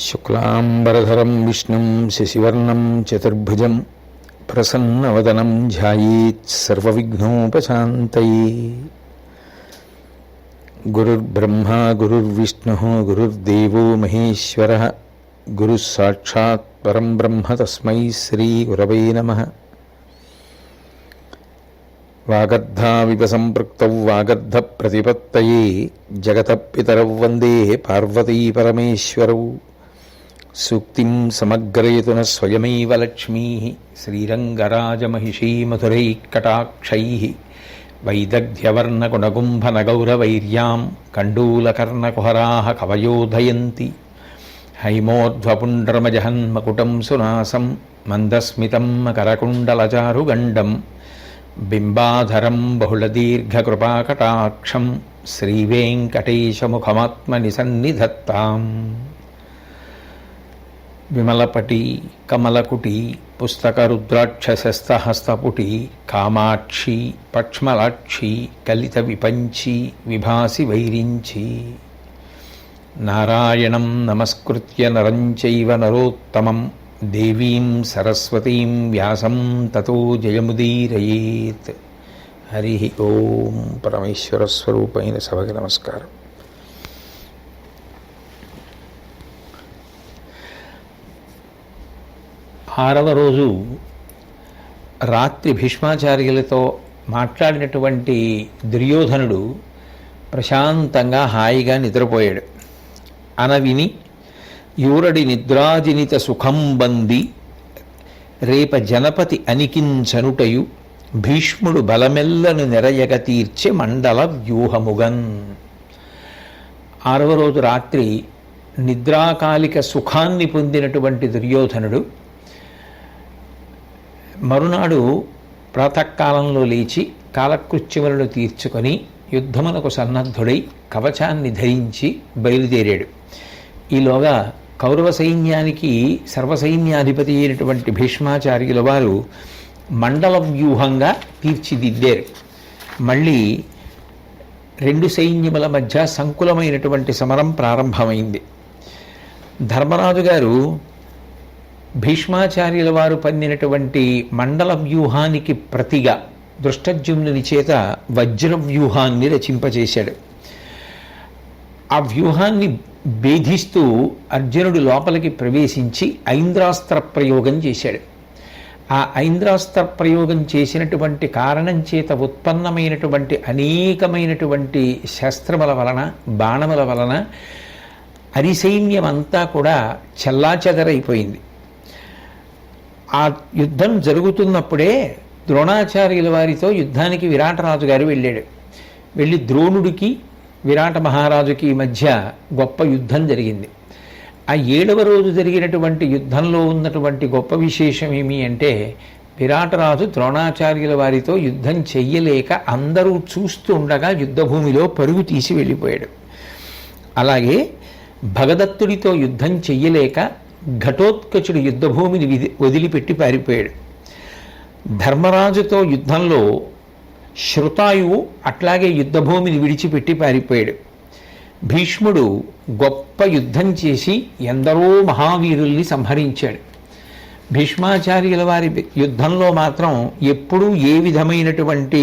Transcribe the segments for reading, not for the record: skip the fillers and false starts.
శుక్లాంబరధరం విష్ణుం శశివర్ణం చతుర్భుజం ప్రసన్నవదనం ధ్యాయేత్ సర్వవిఘ్నోపశాంతయే. గురుర్బ్రహ్మా గురుర్విష్ణుః గురుర్దేవో మహేశ్వరః గురుః సాక్షాత్ పరం బ్రహ్మ తస్మై శ్రీ గురవే నమః. వాగర్ధావివ సంపృక్తౌ వాగర్ధ ప్రతిపత్తయే జగతః పితరౌ వందే పార్వతీ పరమేశ్వరౌ. సూక్తిం సమగ్రయతున స్వయమేవ లక్ష్మీ శ్రీరంగరాజమహిషీ మధురైకటాక్షైః వైదగ్ధ్యవర్ణగుణగుంభనగౌరవైర్యాం కండూలకర్ణకుహరాः కవయోధయంతి. హైమోర్ధ్వపుండ్రమజహన్మకుటం సునాసం మందస్మితం మకరకుండలచారుగండం బింబాధరం బహుళదీర్ఘకృపాకటాక్షం శ్రీవేంకటేశముఖమాత్మని సన్నిధత్తాం. విమలపటి కమలకుటి పుస్తకరుద్రాక్షసస్తహస్తపుటి కామాక్షి పక్ష్మలాక్షి కలిత విపంచి విభాసి వైరించి. నారాయణం నమస్కృత్య నరం చైవ నరోత్తమం దేవీం సరస్వతీం వ్యాసం తతో జయముదీరయేత్. హరి ఓం. పరమేశ్వర స్వరూపైన సభకి నమస్కారం. ఆరవ రోజు రాత్రి భీష్మాచార్యులతో మాట్లాడినటువంటి దుర్యోధనుడు ప్రశాంతంగా హాయిగా నిద్రపోయాడు. అనవిని యూరడి నిద్రాజినిత సుఖంబంది రేప జనపతి అనికించనుటయు భీష్ముడు బలమెల్లను నెరయగ తీర్చె మండల వ్యూహముగన్. ఆరవ రోజు రాత్రి నిద్రాకాలిక సుఖాన్ని పొందినటువంటి దుర్యోధనుడు మరునాడు ప్రాతకాలంలో లేచి కాలకృత్యములను తీర్చుకొని యుద్ధమునకు సన్నద్ధుడై కవచాన్ని ధరించి బయలుదేరాడు. ఈలోగా కౌరవ సైన్యానికి సర్వసైన్యాధిపతి అయినటువంటి భీష్మాచార్యుల వారు మండల వ్యూహంగా తీర్చిదిద్దారు. మళ్ళీ రెండు సైన్యముల మధ్య సంకులమైనటువంటి సమరం ప్రారంభమైంది. ధర్మరాజు గారు భీష్మాచార్యుల వారు పన్నినటువంటి మండల వ్యూహానికి ప్రతిగా దృష్టజ్యుమ్నుని చేత వజ్ర వ్యూహాన్ని రచింపచేశాడు. ఆ వ్యూహాన్ని భేదిస్తూ అర్జునుడు లోపలికి ప్రవేశించి ఐంద్రాస్త్ర ప్రయోగం చేశాడు. ఆ ఐంద్రాస్త్ర ప్రయోగం చేసినటువంటి కారణం చేత ఉత్పన్నమైనటువంటి అనేకమైనటువంటి శస్త్రముల వలన బాణముల వలన అరిసైన్యమంతా కూడా చెల్లాచెదరైపోయింది. ఆ యుద్ధం జరుగుతున్నప్పుడే ద్రోణాచార్యుల వారితో యుద్ధానికి విరాటరాజు గారు వెళ్ళాడు. వెళ్ళి ద్రోణుడికి విరాట మహారాజుకి మధ్య గొప్ప యుద్ధం జరిగింది. ఆ 7వ రోజు జరిగినటువంటి యుద్ధంలో ఉన్నటువంటి గొప్ప విశేషం ఏమి అంటే విరాటరాజు ద్రోణాచార్యుల వారితో యుద్ధం చెయ్యలేక అందరూ చూస్తూ ఉండగా యుద్ధభూమిలో పరుగు తీసి వెళ్ళిపోయాడు. అలాగే భగదత్తుడితో యుద్ధం చెయ్యలేక ఘటోత్కచుడు యుద్ధభూమిని వదిలిపెట్టి పారిపోయాడు. ధర్మరాజుతో యుద్ధంలో శృతాయువు అట్లాగే యుద్ధభూమిని విడిచిపెట్టి పారిపోయాడు. భీష్ముడు గొప్ప యుద్ధం చేసి ఎందరో మహావీరుల్ని సంహరించాడు. భీష్మాచార్యుల వారి యుద్ధంలో మాత్రం ఎప్పుడూ ఏ విధమైనటువంటి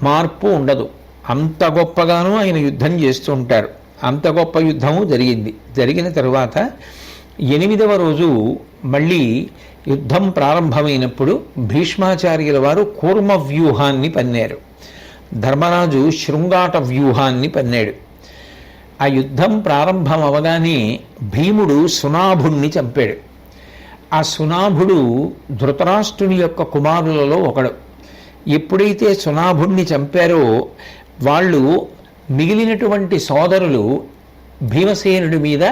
మార్పు ఉండదు. అంత గొప్పగానూ ఆయన యుద్ధం చేస్తూ ఉంటారు. అంత గొప్ప యుద్ధము జరిగింది. జరిగిన తరువాత 8వ రోజు మళ్ళీ యుద్ధం ప్రారంభమైనప్పుడు భీష్మాచార్యుల వారు కూర్మ వ్యూహాన్ని పన్నారు. ధర్మరాజు శృంగాట వ్యూహాన్ని పన్నాడు. ఆ యుద్ధం ప్రారంభం అవగానే భీముడు సునాభుణ్ణి చంపాడు. ఆ సునాభుడు ధృతరాష్ట్రుని యొక్క కుమారులలో ఒకడు. ఎప్పుడైతే సునాభుణ్ణి చంపారో వాళ్ళు మిగిలినటువంటి సోదరులు భీమసేనుడి మీద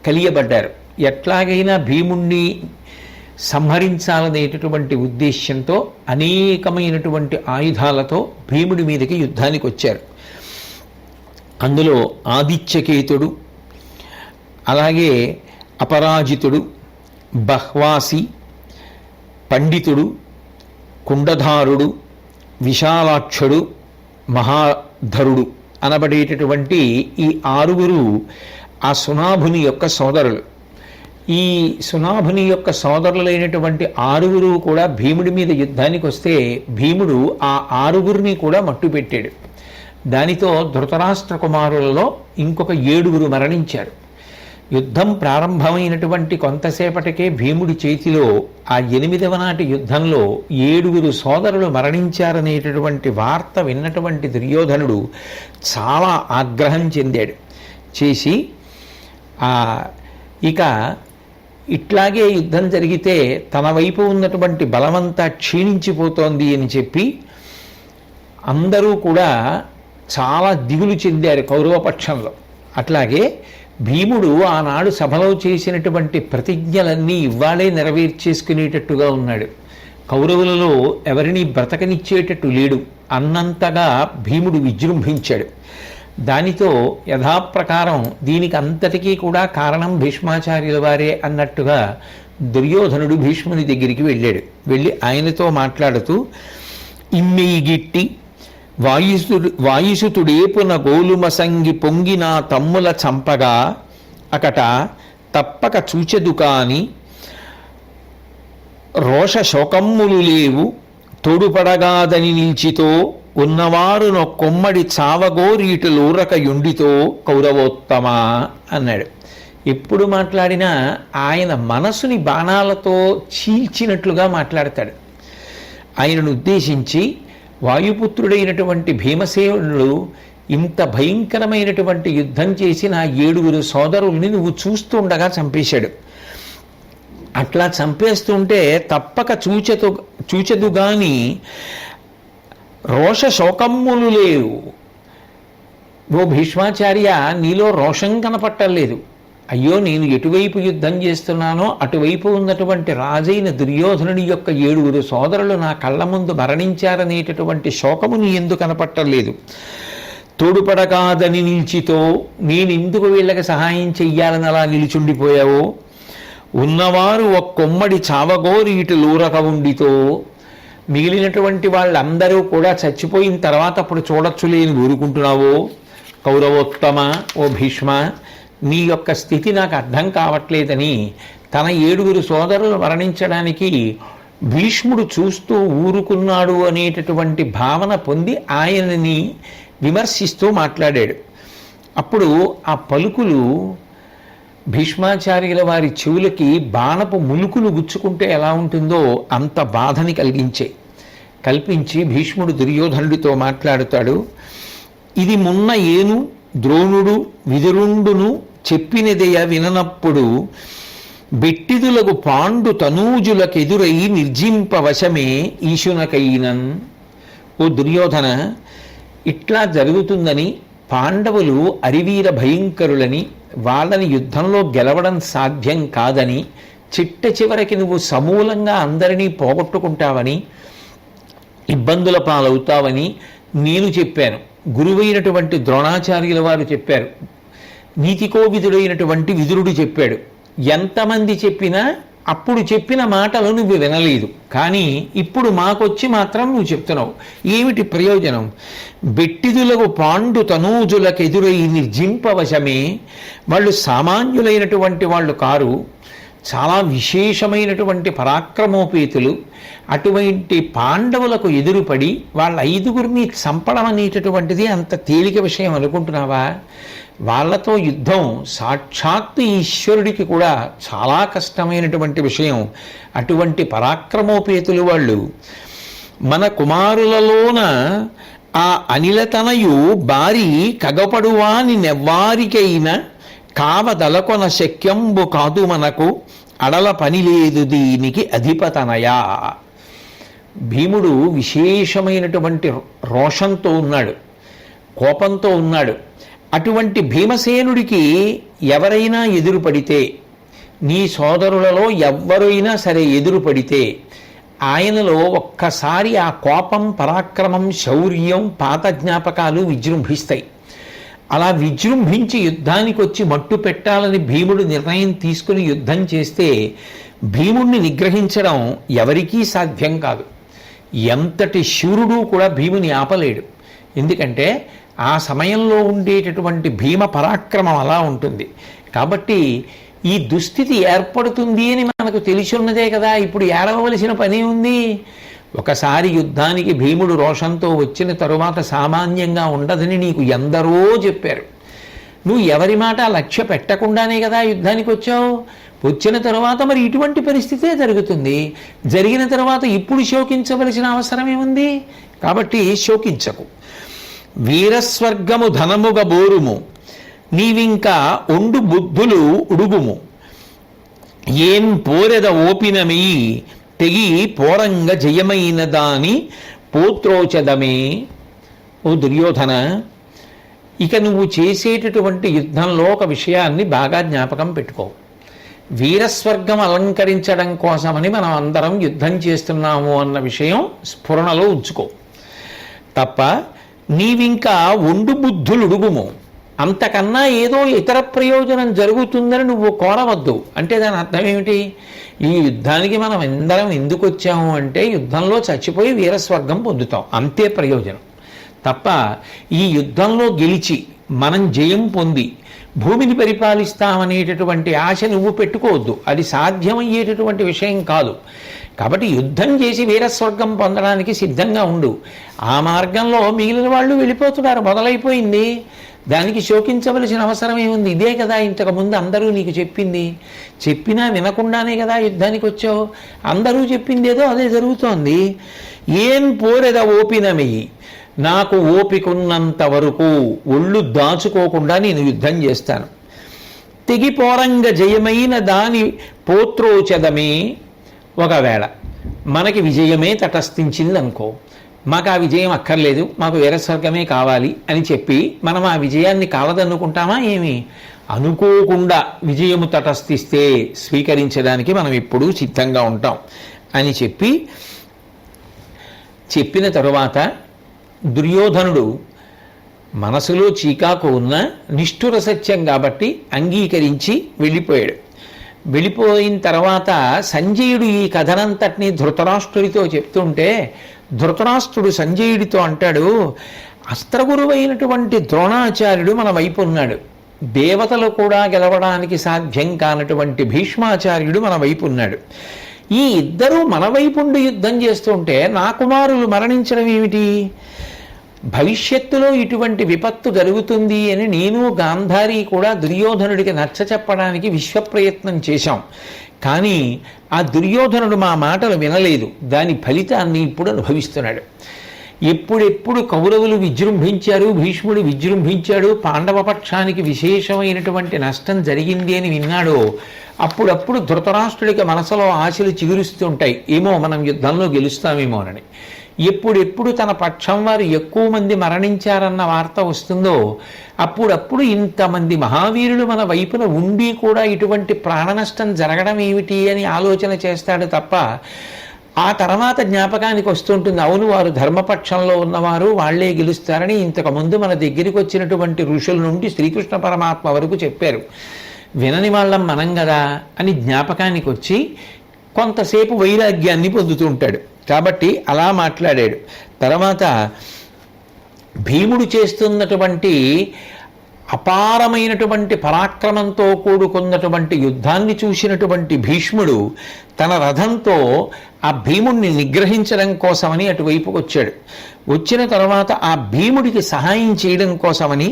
కలియబడ్డారు. ఎట్లాగైనా భీముణ్ణి సంహరించాలనేటటువంటి ఉద్దేశ్యంతో అనేకమైనటువంటి ఆయుధాలతో భీముడి మీదకి యుద్ధానికి వచ్చారు. అందులో ఆదిత్యకేతుడు, అలాగే అపరాజితుడు, బహ్వాసి, పండితుడు, కుండధారుడు, విశాలాక్షుడు, మహాధరుడు అనబడేటటువంటి ఈ 6 ఆ సునాభుని యొక్క సోదరులు. ఈ సునాభుని యొక్క సోదరులైనటువంటి 6 కూడా భీముడి మీద యుద్ధానికి వస్తే భీముడు ఆ 6 కూడా మట్టుపెట్టాడు. దానితో ధృతరాష్ట్ర కుమారులలో ఇంకొక 7 మరణించారు. యుద్ధం ప్రారంభమైనటువంటి కొంతసేపటికే భీముడి చేతిలో ఆ 8వ నాటి యుద్ధంలో 7 సోదరులు మరణించారనేటటువంటి వార్త విన్నటువంటి దుర్యోధనుడు చాలా ఆగ్రహం చెందాడు. చేసి ఇక ఇట్లాగే యుద్ధం జరిగితే తన వైపు ఉన్నటువంటి బలమంతా క్షీణించిపోతోంది అని చెప్పి అందరూ కూడా చాలా దిగులు చెందారు కౌరవపక్షంలో. అట్లాగే భీముడు ఆనాడు సభలో చేసినటువంటి ప్రతిజ్ఞలన్నీ ఇవాళే నెరవేర్చేసుకునేటట్టుగా ఉన్నాడు. కౌరవులలో ఎవరిని బ్రతకనిచ్చేటట్టు లేడు అన్నంతగా భీముడు విజృంభించాడు. దానితో యథాప్రకారం దీనికి అంతటికీ కూడా కారణం భీష్మాచార్యుల వారే అన్నట్టుగా దుర్యోధనుడు భీష్ముని దగ్గరికి వెళ్ళాడు. వెళ్ళి ఆయనతో మాట్లాడుతూ, ఇమ్మెయిగిట్టి వాయుసుతుడేపున గోలుమసంగి పొంగిన తమ్ముల చంపగా అకట తప్పక చూచెదు కాని రోష శోకమ్ములు లేవు తోడుపడగాదని నిల్చితో ఉన్నవారు నొక్కొమ్మడి చావగోరీటులూరక యుండితో కౌరవోత్తమ అన్నాడు. ఎప్పుడు మాట్లాడినా ఆయన మనసుని బాణాలతో చీల్చినట్లుగా మాట్లాడతాడు. ఆయనను ఉద్దేశించి వాయుపుత్రుడైనటువంటి భీమసేనుడు ఇంత భయంకరమైనటువంటి యుద్ధం చేసి నా 7 సోదరుల్ని నువ్వు చూస్తుండగా చంపేశాడు. అట్లా చంపేస్తుంటే తప్పక చూచెదు గాని రోష శోకమ్ములు లేవు. ఓ భీష్మాచార్య, నీలో రోషం కనపట్టలేదు. అయ్యో, నేను ఎటువైపు యుద్ధం చేస్తున్నానో అటువైపు ఉన్నటువంటి రాజైన దుర్యోధనుని యొక్క 7 సోదరులు నా కళ్ళ ముందు మరణించారనేటటువంటి శోకము నీ ఎందుకు కనపట్టలేదు. తోడుపడకాదని నిలిచితో నేనెందుకు వీళ్ళకి సహాయం చెయ్యాలని అలా నిలిచుండిపోయావో. ఉన్నవారు ఒక్కొమ్మడి చావగోరి ఇటు లూరక ఉండితో మిగిలినటువంటి వాళ్ళందరూ కూడా చచ్చిపోయిన తర్వాత అప్పుడు చూడొచ్చులేని ఊరుకుంటున్నావో. కౌరవోత్తమ, ఓ భీష్మ, నీ యొక్క స్థితి నాకు అర్థం కావట్లేదని తన 7 సోదరులు మరణించడానికి భీష్ముడు చూస్తూ ఊరుకున్నాడు అనేటటువంటి భావన పొంది ఆయనని విమర్శిస్తూ మాట్లాడాడు. అప్పుడు ఆ పలుకులు భీష్మాచార్యుల వారి చెవులకి బాణపు ములుకులు గుచ్చుకుంటే ఎలా ఉంటుందో అంత బాధని కల్పించి భీష్ముడు దుర్యోధనుడితో మాట్లాడుతాడు. ఇది మున్న ఏను ద్రోణుడు విదురుండును చెప్పినదయ విననప్పుడు బెట్టిదులకు పాండు తనూజులకెదురై నిర్జింపవశమే ఈశునకైనన్. ఓ దుర్యోధన, ఇట్లా జరుగుతుందని, పాండవులు అరివీర భయంకరులని, వాళ్ళని యుద్ధంలో గెలవడం సాధ్యం కాదని, చిట్ట చివరికి నువ్వు సమూలంగా అందరినీ పోగొట్టుకుంటావని, ఇబ్బందుల పాలవుతావని నేను చెప్పాను. గురువైనటువంటి ద్రోణాచార్యుల వారు చెప్పారు. నీతికోవిదుడైనటువంటి విదురుడు చెప్పాడు. ఎంతమంది చెప్పినా అప్పుడు చెప్పిన మాటలు నువ్వు వినలేదు, కానీ ఇప్పుడు మాకొచ్చి మాత్రం నువ్వు చెప్తున్నావు. ఏమిటి ప్రయోజనం? బెట్టిదులకు పాండు తనూజులకెదురై నిర్జింపవశమే. వాళ్ళు సామాన్యులైనటువంటి వాళ్ళు కారు, చాలా విశేషమైనటువంటి పరాక్రమోపేతులు. అటువంటి పాండవులకు ఎదురుపడి వాళ్ళ 5 చంపడం అనేటటువంటిది అంత తేలిక విషయం అనుకుంటున్నావా? వాళ్లతో యుద్ధం సాక్షాత్తు ఈశ్వరుడికి కూడా చాలా కష్టమైనటువంటి విషయం. అటువంటి పరాక్రమోపేతులు వాళ్ళు. మన కుమారులలోన ఆ అనిలతనయు బారి కగపడువాని నెవ్వారికైన కావదలకొన శక్యంబు కాదు మనకు అడల పని లేదు దీనికి అధిపతనయా. భీముడు విశేషమైనటువంటి రోషంతో ఉన్నాడు, కోపంతో ఉన్నాడు. అటువంటి భీమసేనుడికి ఎవరైనా ఎదురుపడితే, నీ సోదరులలో ఎవ్వరైనా సరే ఎదురుపడితే ఆయనలో ఒక్కసారి ఆ కోపం, పరాక్రమం, శౌర్యం, పాత జ్ఞాపకాలు విజృంభిస్తాయి. అలా విజృంభించి యుద్ధానికి వచ్చి మట్టు పెట్టాలని భీముడు నిర్ణయం తీసుకుని యుద్ధం చేస్తే భీముణ్ణి నిగ్రహించడం ఎవరికీ సాధ్యం కాదు. ఎంతటి శూరుడు కూడా భీముని ఆపలేడు. ఎందుకంటే ఆ సమయంలో ఉండేటటువంటి భీమ పరాక్రమం అలా ఉంటుంది. కాబట్టి ఈ దుస్థితి ఏర్పడుతుంది అని మనకు తెలిసి ఉన్నదే కదా, ఇప్పుడు ఏడవలసిన పని ఉంది. ఒకసారి యుద్ధానికి భీముడు రోషంతో వచ్చిన తరువాత సామాన్యంగా ఉండదని నీకు ఎందరో చెప్పారు. నువ్వు ఎవరి మాట లక్ష్య పెట్టకుండానే కదా యుద్ధానికి వచ్చావు. వచ్చిన తరువాత మరి ఇటువంటి పరిస్థితే జరుగుతుంది. జరిగిన తర్వాత ఇప్పుడు శోకించవలసిన అవసరం ఏముంది? కాబట్టి శోకించకు. వీరస్వర్గము ధనముగ బోరుము, నీవింకా ఒండు బుద్ధులు ఉడుగుము. ఏం పోరెద ఓపినమి, తెగి పోరంగ జయమైన దాని పోత్రోచదమే. ఓ దుర్యోధన, ఇక నువ్వు చేసేటటువంటి యుద్ధంలో ఒక విషయాన్ని బాగా జ్ఞాపకం పెట్టుకో. వీరస్వర్గం అలంకరించడం కోసమని మనం అందరం యుద్ధం చేస్తున్నాము అన్న విషయం స్ఫురణలో ఉంచుకో. తప్ప నీవింకా ఒండు బుద్ధులుడుగుము, అంతకన్నా ఏదో ఇతర ప్రయోజనం జరుగుతుందని నువ్వు కోరవద్దు. అంటే దాని అర్థం ఏమిటి? ఈ యుద్ధానికి మనం అందరం ఎందుకు వచ్చాము అంటే యుద్ధంలో చచ్చిపోయి వీరస్వర్గం పొందుతాం, అంతే ప్రయోజనం. తప్ప ఈ యుద్ధంలో గెలిచి మనం జయం పొంది భూమిని పరిపాలిస్తామనేటటువంటి ఆశ నువ్వు పెట్టుకోవద్దు. అది సాధ్యమయ్యేటటువంటి విషయం కాదు. కాబట్టి యుద్ధం చేసి వీరస్వర్గం పొందడానికి సిద్ధంగా ఉండు. ఆ మార్గంలో మిగిలిన వాళ్ళు వెళ్ళిపోతున్నారు, మొదలైపోయింది. దానికి శోకించవలసిన అవసరం ఏముంది? ఇదే కదా ఇంతకుముందు అందరూ నీకు చెప్పింది. చెప్పినా వినకుండానే కదా యుద్ధానికి వచ్చావు. అందరూ చెప్పింది ఏదో అదే జరుగుతోంది. ఏం పోరెద ఓపినమెయ్యి, నాకు ఓపికన్నంత వరకు ఒళ్ళు దాచుకోకుండా నేను యుద్ధం చేస్తాను. తెగిపోరంగ జయమైన దాని పోత్రోచదమే. ఒకవేళ మనకి విజయమే తటస్థించింది అనుకో, మాకు ఆ విజయం అక్కర్లేదు, మాకు వీరస్వర్గమే కావాలి అని చెప్పి మనం ఆ విజయాన్ని కాలదన్నుకుంటామా ఏమి? అనుకోకుండా విజయము తటస్థిస్తే స్వీకరించడానికి మనం ఎప్పుడూ సిద్ధంగా ఉంటాం అని చెప్పిన తరువాత దుర్యోధనుడు మనసులో చీకాకు ఉన్న నిష్ఠుర సత్యం కాబట్టి అంగీకరించి వెళ్ళిపోయాడు. వెళ్ళిపోయిన తర్వాత సంజయుడు ఈ కథనంతటినీ ధృతరాష్ట్రుడితో చెప్తుంటే ధృతరాష్ట్రుడు సంజయుడితో అంటాడు, అస్త్రగురువైనటువంటి ద్రోణాచార్యుడు మన వైపు ఉన్నాడు, దేవతలు కూడా గెలవడానికి సాధ్యం కానటువంటి భీష్మాచార్యుడు మన వైపు ఉన్నాడు. ఈ ఇద్దరూ మన వైపుండి యుద్ధం చేస్తుంటే నా కుమారులు మరణించడం ఏమిటి? భవిష్యత్తులో ఇటువంటి విపత్తు జరుగుతుంది అని నేను గాంధారి కూడా దుర్యోధనుడికి నచ్చ చెప్పడానికి విశ్వప్రయత్నం చేశాం. కానీ ఆ దుర్యోధనుడు మా మాటలు వినలేదు. దాని ఫలితాన్ని ఇప్పుడు అనుభవిస్తున్నాడు. ఎప్పుడెప్పుడు కౌరవులు విజృంభించారు, భీష్ముడు విజృంభించాడు, పాండవ పక్షానికి విశేషమైనటువంటి నష్టం జరిగింది అని విన్నాడో అప్పుడప్పుడు ధృతరాష్ట్రుడికి మనసులో ఆశలు చిగురుస్తుంటాయి, ఏమో మనం యుద్ధంలో గెలుస్తామేమోనని. ఎప్పుడెప్పుడు తన పక్షం వారు ఎక్కువ మంది మరణించారన్న వార్త వస్తుందో అప్పుడప్పుడు ఇంతమంది మహావీరులు మన వైపున ఉండి కూడా ఇటువంటి ప్రాణ నష్టం జరగడం ఏమిటి అని ఆలోచన చేస్తాడు తప్ప ఆ తర్వాత జ్ఞాపకానికి వస్తుంటుంది, అవును వారు ధర్మపక్షంలో ఉన్నవారు, వాళ్లే గెలుస్తారని ఇంతకుముందు మన దగ్గరికి వచ్చినటువంటి ఋషుల నుండి శ్రీకృష్ణ పరమాత్మ వరకు చెప్పారు. వినని వాళ్ళం మనం కదా అని జ్ఞాపకానికి వచ్చి కొంతసేపు వైరాగ్యాన్ని పొందుతూ ఉంటాడు. కాబట్టి అలా మాట్లాడాడు. తర్వాత భీముడు చేస్తున్నటువంటి అపారమైనటువంటి పరాక్రమంతో కూడుకున్నటువంటి యుద్ధాన్ని చూసినటువంటి భీష్ముడు తన రథంతో ఆ భీముడిని నిగ్రహించడం కోసమని అటువైపుకు వచ్చాడు. వచ్చిన తర్వాత ఆ భీముడికి సహాయం చేయడం కోసమని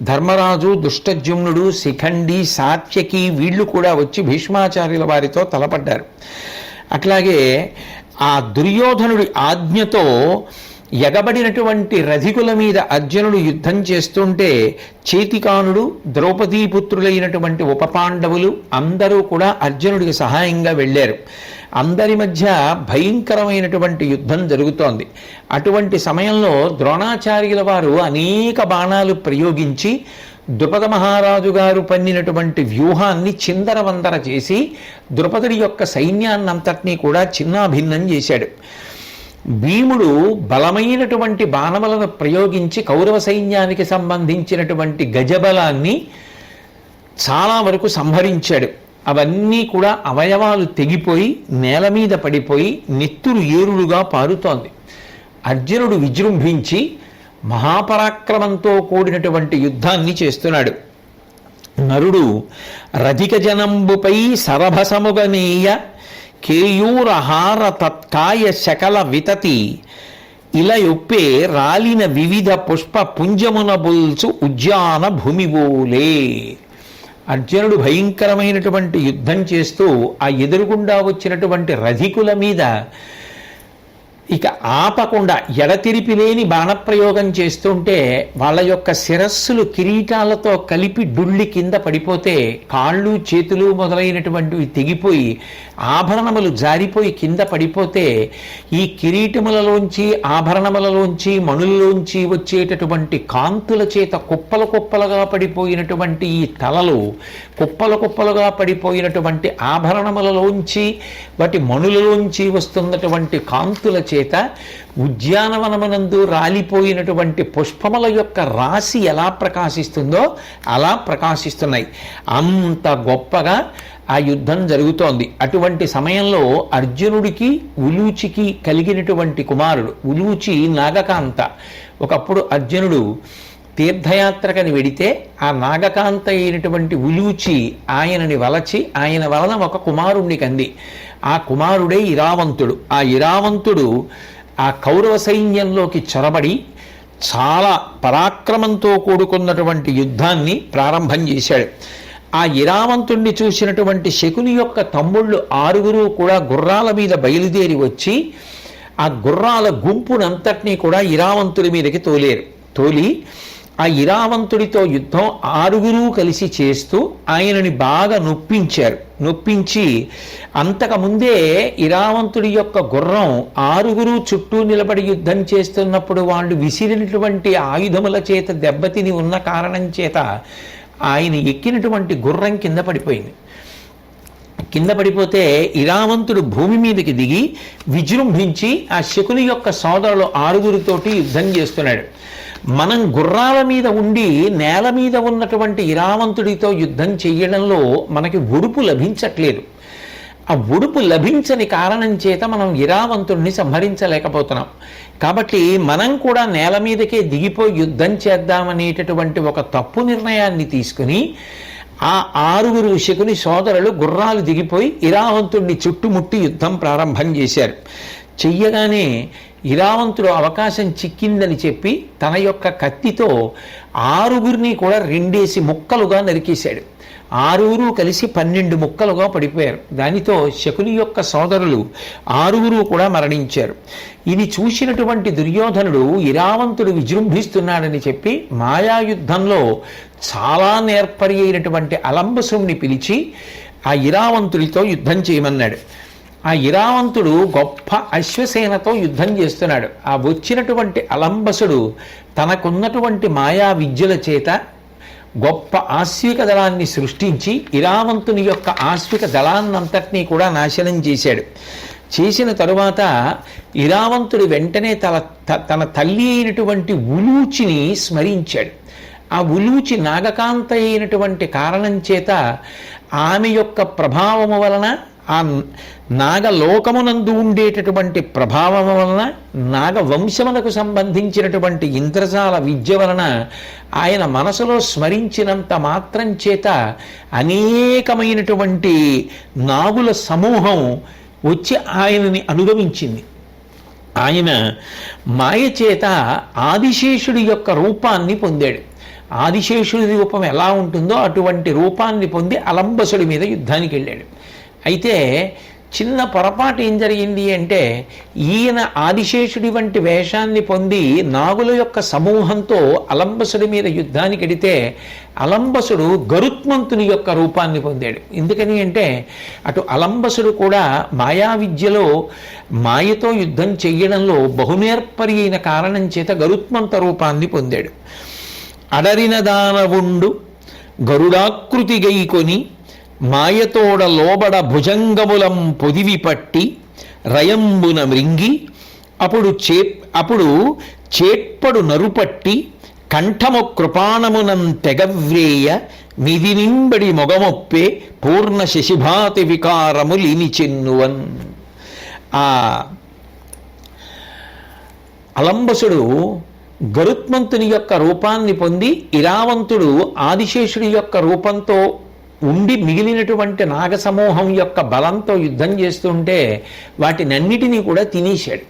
ధర్మరాజు, దుష్టజుమ్నుడు, శిఖండి, సాత్యకి వీళ్ళు కూడా వచ్చి భీష్మాచార్యుల వారితో తలపడ్డారు. అట్లాగే ఆ దుర్యోధనుడి ఆజ్ఞతో ఎగబడినటువంటి రధికుల మీద అర్జునుడు యుద్ధం చేస్తుంటే చేతికానుడు, ద్రౌపదీపుత్రులైనటువంటి ఉపపాండవులు అందరూ కూడా అర్జునుడికి సహాయంగా వెళ్ళారు. అందరి మధ్య భయంకరమైనటువంటి యుద్ధం జరుగుతోంది. అటువంటి సమయంలో ద్రోణాచార్యుల వారు అనేక బాణాలు ప్రయోగించి ద్రుపద మహారాజు గారు పన్నినటువంటి వ్యూహాన్ని చిందరవందర చేసి ద్రుపదుడి యొక్క సైన్యాన్నంతటినీ కూడా చిన్నాభిన్నం చేశాడు. భీముడు బలమైనటువంటి బాణములను ప్రయోగించి కౌరవ సైన్యానికి సంబంధించినటువంటి గజబలాన్ని చాలా వరకు సంహరించాడు. అవన్నీ కూడా అవయవాలు తెగిపోయి నేల మీద పడిపోయి నెత్తురు ఏరులుగా పారుతోంది. అర్జునుడు విజృంభించి మహాపరాక్రమంతో కూడినటువంటి యుద్ధాన్ని చేస్తున్నాడు. నరుడు రధిక జనంబుపై సరభసముగనేయ కేయూరహార తత్కాయ శకల వితతి ఇలయొప్పే రాలిన వివిధ పుష్ప పుంజమున బుల్చు ఉద్యాన భూమివోలే. అర్జునుడు భయంకరమైనటువంటి యుద్ధం చేస్తూ ఆ ఎదురుగుండా వచ్చినటువంటి రధికుల మీద ఇక ఆపకుండా ఎడతెరిపి లేని బాణప్రయోగం చేస్తుంటే వాళ్ళ యొక్క శిరస్సులు కిరీటాలతో కలిపి డుళ్ళి కింద పడిపోతే కాళ్ళు చేతులు మొదలైనటువంటివి తెగిపోయి ఆభరణములు జారిపోయి కింద పడిపోతే ఈ కిరీటములలోంచి ఆభరణములలోంచి మణులలోంచి వచ్చేటటువంటి కాంతుల చేత కుప్పలు కుప్పలుగా పడిపోయినటువంటి ఈ తలలు, కుప్పలు కుప్పలుగా పడిపోయినటువంటి ఆభరణములలోంచి వాటి మణులలోంచి వస్తున్నటువంటి కాంతుల చేత ఉద్యానవనమునందు రాలిపోయినటువంటి పుష్పముల యొక్క రాశి ఎలా ప్రకాశిస్తుందో అలా ప్రకాశిస్తున్నాయి. అంత గొప్పగా ఆ యుద్ధం జరుగుతోంది. అటువంటి సమయంలో అర్జునుడికి ఉలూచికి కలిగినటువంటి కుమారుడు ఉలూచి నాగకాంత. ఒకప్పుడు అర్జునుడు తీర్థయాత్రకని వెడితే ఆ నాగకాంత అయినటువంటి ఉలూచి ఆయనని వలచి ఆయన వలన ఒక కుమారుణ్ణి కంది. ఆ కుమారుడే ఇరావంతుడు. ఆ ఇరావంతుడు ఆ కౌరవ సైన్యంలోకి చొరబడి చాలా పరాక్రమంతో కూడుకున్నటువంటి యుద్ధాన్ని ప్రారంభం చేశాడు. ఆ ఇరావంతుణ్ణి చూసినటువంటి శకుని యొక్క తమ్ముళ్ళు 6 కూడా గుర్రాల మీద బయలుదేరి వచ్చి ఆ గుర్రాల గుంపునంతటినీ కూడా ఇరావంతుడి మీదకి తోలి ఆ ఇరావంతుడితో యుద్ధం 6 కలిసి చేస్తూ ఆయనని బాగా నొప్పించి అంతకుముందే ఇరావంతుడి యొక్క గుర్రం 6 చుట్టూ నిలబడి యుద్ధం చేస్తున్నప్పుడు వాళ్ళు విసిరినటువంటి ఆయుధముల చేత దెబ్బతిని ఉన్న కారణం చేత ఆయన ఎక్కినటువంటి గుర్రం కింద పడిపోయింది. కింద పడిపోతే ఇరావంతుడు భూమి మీదకి దిగి విజృంభించి ఆ శకుని యొక్క సోదరులు 6 యుద్ధం చేస్తున్నాడు. మనం గుర్రాల మీద ఉండి నేల మీద ఉన్నటువంటి ఇరావంతుడితో యుద్ధం చేయడంలో మనకి ఒడుపు లభించట్లేదు. ఆ ఒడుపు లభించని కారణం చేత మనం ఇరావంతుడిని సంహరించలేకపోతున్నాం. కాబట్టి మనం కూడా నేల మీదకే దిగిపోయి యుద్ధం చేద్దామనేటటువంటి ఒక తప్పు నిర్ణయాన్ని తీసుకుని ఆ 6 శకుని సోదరులు గుర్రాలు దిగిపోయి ఇరావంతుడిని చుట్టుముట్టి యుద్ధం ప్రారంభం చేశారు. చెయ్యగానే ఇరావంతుడు అవకాశం చిక్కిందని చెప్పి తన యొక్క కత్తితో 6 కూడా 2 ముక్కలుగా నరికేశాడు. 6 కలిసి 12 ముక్కలుగా పడిపోయారు. దానితో శకుని యొక్క సోదరులు 6 కూడా మరణించారు. ఇది చూసినటువంటి దుర్యోధనుడు ఇరావంతుడు విజృంభిస్తున్నాడని చెప్పి మాయాయుద్ధంలో చాలా నేర్పరి అయినటువంటి అలంబసుని పిలిచి ఆ ఇరావంతుడితో యుద్ధం చేయమన్నాడు. ఆ ఇరావంతుడు గొప్ప అశ్వసేనతో యుద్ధం చేస్తున్నాడు. ఆ వచ్చినటువంటి అలంబసుడు తనకున్నటువంటి మాయా విద్యల చేత గొప్ప ఆశ్విక దళాన్ని సృష్టించి ఇరావంతుని యొక్క ఆశ్విక దళాన్నంతటినీ కూడా నాశనం చేశాడు. చేసిన తరువాత ఇరావంతుడు వెంటనే తన తల్లి అయినటువంటి ఉలూచిని స్మరించాడు. ఆ ఉలూచి నాగకాంత అయినటువంటి కారణం చేత ఆమె యొక్క ప్రభావము వలన ఆ నాగలోకమునందు ఉండేటటువంటి ప్రభావము వలన నాగవంశమునకు సంబంధించినటువంటి ఇంద్రజాల విద్య వలన ఆయన మనసులో స్మరించినంత మాత్రం చేత అనేకమైనటువంటి నాగుల సమూహం వచ్చి ఆయనని అనుగమించింది. ఆయన మాయ చేత ఆదిశేషుడి యొక్క రూపాన్ని పొందాడు. ఆదిశేషుడి రూపం ఎలా ఉంటుందో అటువంటి రూపాన్ని పొంది అలంబసుడి మీద యుద్ధానికి వెళ్ళాడు. అయితే చిన్న పొరపాటు ఏం జరిగింది అంటే ఈయన ఆదిశేషుడి వంటి వేషాన్ని పొంది నాగుల యొక్క సమూహంతో అలంబసుడి మీద యుద్ధానికి వెడితే అలంబసుడు గరుత్మంతుని యొక్క రూపాన్ని పొందాడు. ఎందుకని అంటే అటు అలంబసుడు కూడా మాయా విద్యలో మాయతో యుద్ధం చెయ్యడంలో బహునేర్పరి అయిన కారణం చేత గరుత్మంత రూపాన్ని పొందాడు. అడరిన దానవుండు గరుడాకృతి గైకొని మాయతోడ లోబడ భుజంగములం పొదివి పట్టి రయంబున మృంగి అప్పుడు చేట్పడు నరుపట్టి కంఠము కృపాణమునం తెగవ్రేయ మిది నింబడి మొగమొప్పే పూర్ణ శశిభాతి వికారము లీని చెన్నువన్. ఆ అలంబసుడు గరుత్మంతుని యొక్క రూపాన్ని పొంది ఇరావంతుడు ఆదిశేషుడి యొక్క రూపంతో ఉండి మిగిలినటువంటి నాగసమూహం యొక్క బలంతో యుద్ధం చేస్తుంటే వాటినన్నిటినీ కూడా తినేశాడు.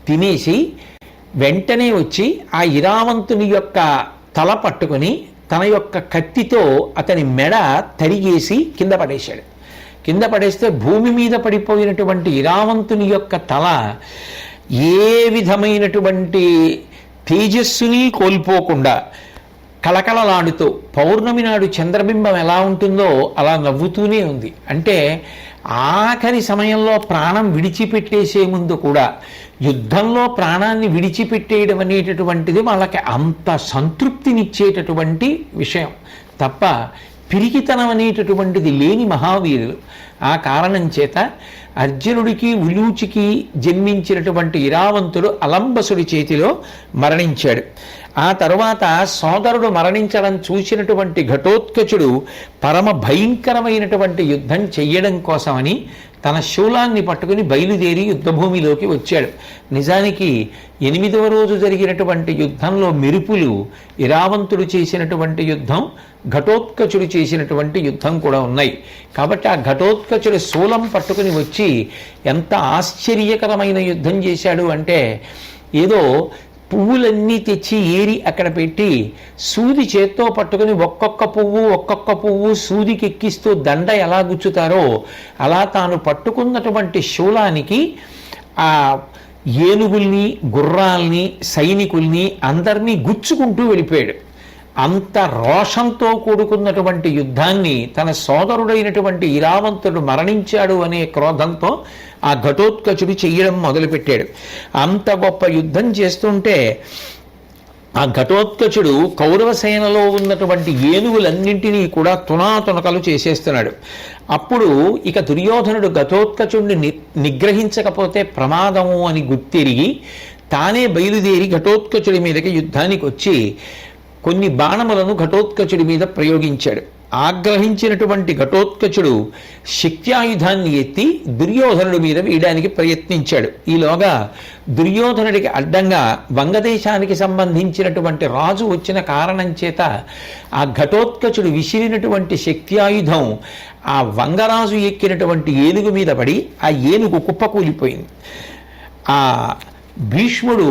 తినేసి వెంటనే వచ్చి ఆ ఇరావంతుని యొక్క తల పట్టుకొని తన యొక్క కత్తితో అతని మెడ తరిగేసి కింద పడేశాడు. కింద పడేస్తే భూమి మీద పడిపోయినటువంటి ఇరావంతుని యొక్క తల ఏ విధమైనటువంటి తేజస్సుని కోల్పోకుండా కళకళలాడుతూ పౌర్ణమి నాడు చంద్రబింబం ఎలా ఉంటుందో అలా నవ్వుతూనే ఉంది. అంటే ఆఖరి సమయంలో ప్రాణం విడిచిపెట్టేసే ముందు కూడా యుద్ధంలో ప్రాణాన్ని విడిచిపెట్టేయడం అనేటటువంటిది వాళ్ళకి అంత సంతృప్తినిచ్చేటటువంటి విషయం తప్ప పిరికితనం అనేటటువంటిది లేని మహావీరులు. ఆ కారణం చేత అర్జునుడికి ఉలూచికి జన్మించినటువంటి ఇరావంతుడు అలంబసుడి చేతిలో మరణించాడు. ఆ తరువాత సోదరుడు మరణించడం చూసినటువంటి ఘటోత్కచుడు పరమ భయంకరమైనటువంటి యుద్ధం చెయ్యడం కోసమని తన శూలాన్ని పట్టుకుని బయలుదేరి యుద్ధభూమిలోకి వచ్చాడు. నిజానికి 8వ రోజు జరిగినటువంటి యుద్ధంలో మెరుపులు ఇరావంతుడు చేసినటువంటి యుద్ధం, ఘటోత్కచుడు చేసినటువంటి యుద్ధం కూడా ఉన్నాయి. కాబట్టి ఆ ఘటోత్కచుడు శూలం పట్టుకుని వచ్చి ఎంత ఆశ్చర్యకరమైన యుద్ధం చేశాడు అంటే, ఏదో పువ్వులన్నీ తెచ్చి ఏరి అక్కడ పెట్టి సూది చేత్తో పట్టుకుని ఒక్కొక్క పువ్వు సూదికి ఎక్కిస్తూ దండ ఎలా గుచ్చుతారో అలా తాను పట్టుకున్నటువంటి శూలానికి ఆ ఏనుగుల్ని, గుర్రాల్ని, సైనికుల్ని అందరినీ గుచ్చుకుంటూ వెళ్ళిపోయాడు. అంత రోషంతో కూడుకున్నటువంటి యుద్ధాన్ని తన సోదరుడైనటువంటి ఇరావంతుడు మరణించాడు అనే క్రోధంతో ఆ ఘటోత్కచుడు చెయ్యడం మొదలుపెట్టాడు. అంత గొప్ప యుద్ధం చేస్తుంటే ఆ ఘటోత్కచుడు కౌరవ సేనలో ఉన్నటువంటి ఏనుగులన్నింటినీ కూడా తునాతునకలు చేసేస్తున్నాడు. అప్పుడు ఇక దుర్యోధనుడు ఘటోత్కచుడిని నిగ్రహించకపోతే ప్రమాదము అని గుర్తిరిగి తానే బయలుదేరి ఘటోత్కచుడి మీదకి యుద్ధానికి వచ్చి కొన్ని బాణములను ఘటోత్కచుడి మీద ప్రయోగించాడు. ఆగ్రహించినటువంటి ఘటోత్కచుడు శక్త్యాయుధాన్ని ఎత్తి దుర్యోధనుడి మీద వేయడానికి ప్రయత్నించాడు. ఈలోగా దుర్యోధనుడికి అడ్డంగా వంగదేశానికి సంబంధించినటువంటి రాజు వచ్చిన కారణం చేత ఆ ఘటోత్కచుడు విసిరినటువంటి శక్త్యాయుధం ఆ వంగరాజు ఎక్కినటువంటి ఏనుగు మీద పడి ఆ ఏనుగు కుప్పకూలిపోయింది. ఆ భీష్ముడు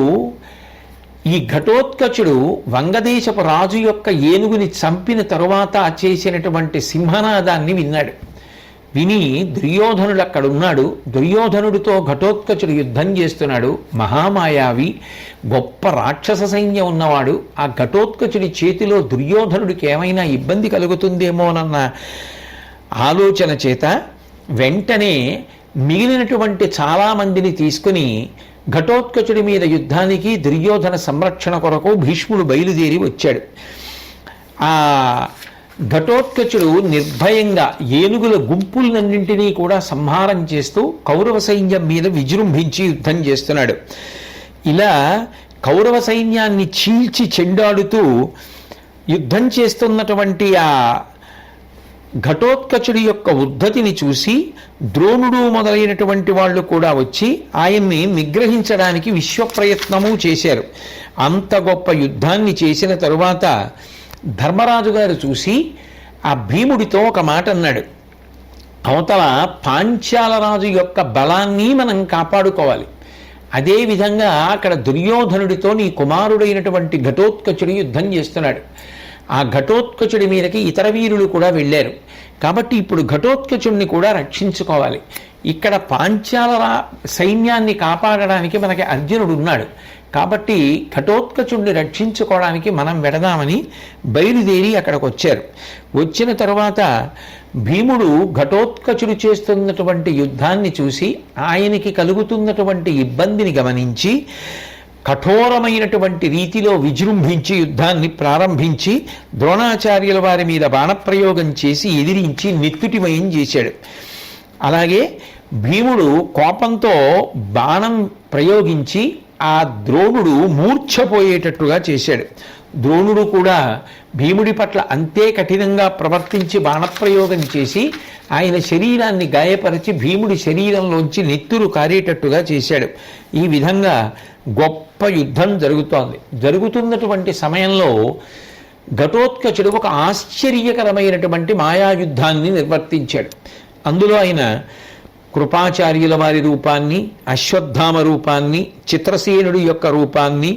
ఈ ఘటోత్కచుడు వంగదేశపు రాజు యొక్క ఏనుగుని చంపిన తరువాత చేసినటువంటి సింహనాదాన్ని విన్నాడు. విని దుర్యోధనుడు అక్కడున్నాడు. దుర్యోధనుడితో ఘటోత్కచుడు యుద్ధం చేస్తున్నాడు. మహామాయావి గొప్ప రాక్షస సైన్యం ఉన్నవాడు. ఆ ఘటోత్కచుడి చేతిలో దుర్యోధనుడికి ఏమైనా ఇబ్బంది కలుగుతుందేమోనన్న ఆలోచన చేత వెంటనే మిగిలినటువంటి చాలామందిని తీసుకుని ఘటోత్కచుడి మీద యుద్ధానికి దుర్యోధన సంరక్షణ కొరకు భీష్ముడు బయలుదేరి వచ్చాడు. ఆ ఘటోత్కచుడు నిర్భయంగా ఏనుగుల గుంపులన్నింటినీ కూడా సంహారం చేస్తూ కౌరవ సైన్యం మీద విజృంభించి యుద్ధం చేస్తున్నాడు. ఇలా కౌరవ సైన్యాన్ని చీల్చి చెండాడుతూ యుద్ధం చేస్తున్నటువంటి ఆ ఘటోత్కచుడి యొక్క ఉద్ధతిని చూసి ద్రోణుడు మొదలైనటువంటి వాళ్ళు కూడా వచ్చి ఆయన్ని నిగ్రహించడానికి విశ్వప్రయత్నము చేశారు. అంత గొప్ప యుద్ధాన్ని చేసిన తరువాత ధర్మరాజు గారు చూసి ఆ భీముడితో ఒక మాట అన్నాడు. అవతల పాంచాల రాజు యొక్క బలాన్ని మనం కాపాడుకోవాలి. అదేవిధంగా అక్కడ దుర్యోధనుడితో నీ కుమారుడైనటువంటి ఘటోత్కచుడు యుద్ధం చేస్తున్నాడు. ఆ ఘటోత్కచుడి మీదకి ఇతర వీరులు కూడా వెళ్ళారు. కాబట్టి ఇప్పుడు ఘటోత్కచుడిని కూడా రక్షించుకోవాలి. ఇక్కడ పాంచాల సైన్యాన్ని కాపాడడానికి మనకి అర్జునుడు ఉన్నాడు. కాబట్టి ఘటోత్కచుడిని రక్షించుకోవడానికి మనం వెడదామని బయలుదేరి అక్కడికి వచ్చారు. వచ్చిన తరువాత భీముడు ఘటోత్కచుడు చేస్తున్నటువంటి యుద్ధాన్ని చూసి ఆయనకి కలుగుతున్నటువంటి ఇబ్బందిని గమనించి కఠోరమైనటువంటి రీతిలో విజృంభించి యుద్ధాన్ని ప్రారంభించి ద్రోణాచార్యుల వారి మీద బాణప్రయోగం చేసి ఎదిరించి నెత్తుటిమయం చేశాడు. అలాగే భీముడు కోపంతో బాణం ప్రయోగించి ఆ ద్రోణుడు మూర్ఛపోయేటట్టుగా చేశాడు. ద్రోణుడు కూడా భీముడి పట్ల అంతే కఠినంగా ప్రవర్తించి బాణప్రయోగం చేసి ఆయన శరీరాన్ని గాయపరిచి భీముడి శరీరంలోంచి నెత్తురు కారేటట్టుగా చేశాడు. ఈ విధంగా గొప్ప యుద్ధం జరుగుతోంది. జరుగుతున్నటువంటి సమయంలో ఘటోత్కచుడు ఒక ఆశ్చర్యకరమైనటువంటి మాయాయుద్ధాన్ని నిర్వర్తించాడు. అందులో ఆయన కృపాచార్యుల వారి రూపాన్ని, అశ్వత్థామ రూపాన్ని, చిత్రసేనుడి యొక్క రూపాన్ని,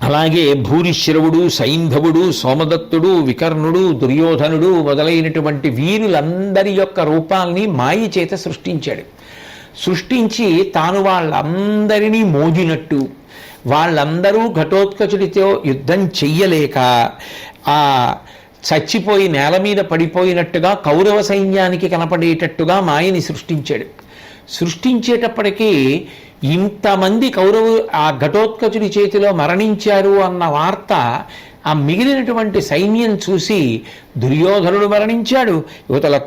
అలాగే భూరిశ్రవుడు, సైంధవుడు, సోమదత్తుడు, వికర్ణుడు, దుర్యోధనుడు మొదలైనటువంటి వీరులందరి యొక్క రూపాల్ని మాయ చేత సృష్టించాడు. సృష్టించి తాను వాళ్ళందరినీ మోదినట్టు, వాళ్ళందరూ ఘటోత్కచుడితో యుద్ధం చెయ్యలేక ఆ చచ్చిపోయి నేల మీద పడిపోయినట్టుగా కౌరవ సైన్యానికి కనపడేటట్టుగా మాయని సృష్టించాడు. సృష్టించేటప్పటికీ ఇంతమంది కౌరవు ఆ ఘటోత్కచుడి చేతిలో మరణించారు అన్న వార్త ఆ మిగిలినటువంటి సైన్యం చూసి దుర్యోధనుడు మరణించాడు, యువతల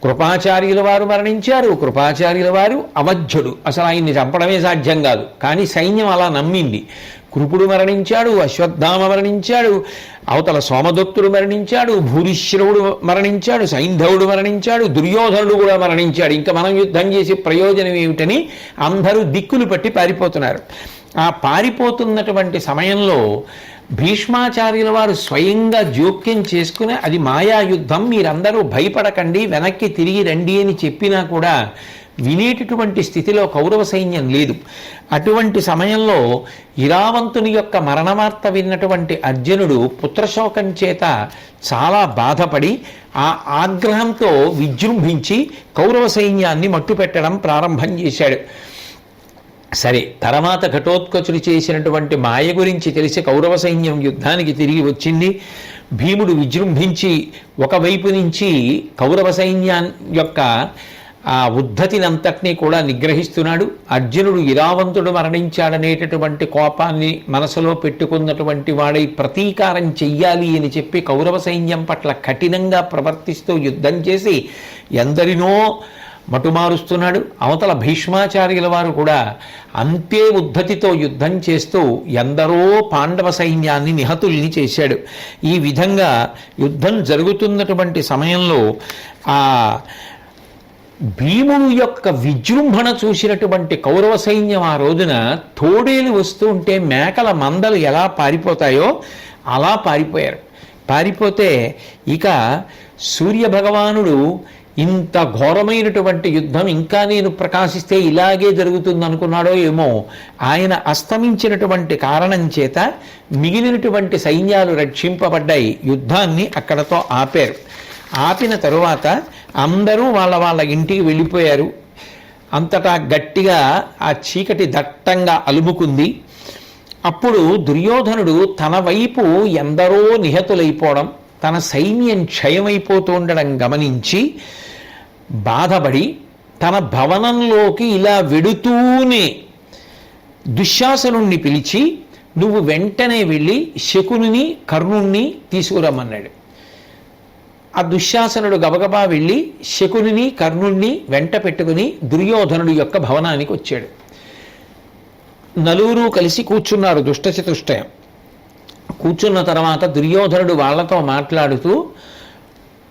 కృపాచార్యుల వారు మరణించారు, కృపాచార్యుల వారు అవధ్యుడు, అసలు ఆయన్ని చంపడమే సాధ్యం కాదు, కానీ సైన్యం అలా నమ్మింది. కృపుడు మరణించాడు, అశ్వత్థామ మరణించాడు, అవతల సోమదత్తుడు మరణించాడు, భూరిశ్రవుడు మరణించాడు, సైంధవుడు మరణించాడు, దుర్యోధనుడు కూడా మరణించాడు. ఇంకా మనం యుద్ధం చేసే ప్రయోజనం ఏమిటని అందరూ దిక్కులు పట్టి పారిపోతున్నారు. ఆ పారిపోతున్నటువంటి సమయంలో భీష్మాచార్యుల వారు స్వయంగా జోక్యం చేసుకుని అది మాయాయుద్ధం, మీరందరూ భయపడకండి, వెనక్కి తిరిగి రండి అని చెప్పినా కూడా వినేటటువంటి స్థితిలో కౌరవ సైన్యం లేదు. అటువంటి సమయంలో ఇరావంతుని యొక్క మరణవార్త విన్నటువంటి అర్జునుడు పుత్రశోకం చేత చాలా బాధపడి ఆ ఆగ్రహంతో విజృంభించి కౌరవ సైన్యాన్ని మట్టుపెట్టడం ప్రారంభం చేశాడు. సరే, తర్వాత ఘటోత్కచుడు చేసినటువంటి మాయ గురించి తెలిసి కౌరవ సైన్యం యుద్ధానికి తిరిగి వచ్చింది. భీముడు విజృంభించి ఒకవైపు నుంచి కౌరవ సైన్యం యొక్క ఆ ఉద్ధతినంతటినీ కూడా నిగ్రహిస్తున్నాడు. అర్జునుడు ఇరావంతుడు మరణించాడనేటటువంటి కోపాన్ని మనసులో పెట్టుకున్నటువంటి వాడై ప్రతీకారం చెయ్యాలి అని చెప్పి కౌరవ సైన్యం పట్ల కఠినంగా ప్రవర్తిస్తూ యుద్ధం చేసి ఎందరినో మటుమారుస్తున్నాడు. అవతల భీష్మాచార్యుల వారు కూడా అంతే ఉద్ధతితో యుద్ధం చేస్తూ ఎందరో పాండవ సైన్యాన్ని నిహతుల్ని చేశాడు. ఈ విధంగా యుద్ధం జరుగుతున్నటువంటి సమయంలో ఆ భీముడు యొక్క విజృంభణ చూసినటువంటి కౌరవ సైన్యం ఆ రోజున తోడేలు వస్తూ ఉంటే మేకల మందలు ఎలా పారిపోతాయో అలా పారిపోయారు. పారిపోతే ఇక సూర్యభగవానుడు ఇంత ఘోరమైనటువంటి యుద్ధం ఇంకా నేను ప్రకాశిస్తే ఇలాగే జరుగుతుంది అనుకున్నాడో ఏమో, ఆయన అస్తమించినటువంటి కారణం చేత మిగిలినటువంటి సైన్యాలు రక్షింపబడ్డాయి. యుద్ధాన్ని అక్కడతో ఆపారు. ఆపిన తరువాత అందరూ వాళ్ళ వాళ్ళ ఇంటికి వెళ్ళిపోయారు. అంతటా గట్టిగా ఆ చీకటి దట్టంగా అలుముకుంది. అప్పుడు దుర్యోధనుడు తన వైపు ఎందరో నిహతులైపోవడం, తన సైన్యం క్షయమైపోతూ ఉండడం గమనించి బాధపడి తన భవనంలోకి ఇలా వెడుతూనే దుశ్శాసనుణ్ణి పిలిచి నువ్వు వెంటనే వెళ్ళి శకుని కర్ణుణ్ణి తీసుకురమ్మన్నాడు. ఆ దుశ్శాసనుడు గబగబా వెళ్ళి శకుని కర్ణుణ్ణి వెంట పెట్టుకుని దుర్యోధనుడు యొక్క భవనానికి వచ్చాడు. నలుగురు కలిసి కూర్చున్నారు దుష్టచతుష్టయం. కూర్చున్న తర్వాత దుర్యోధనుడు వాళ్లతో మాట్లాడుతూ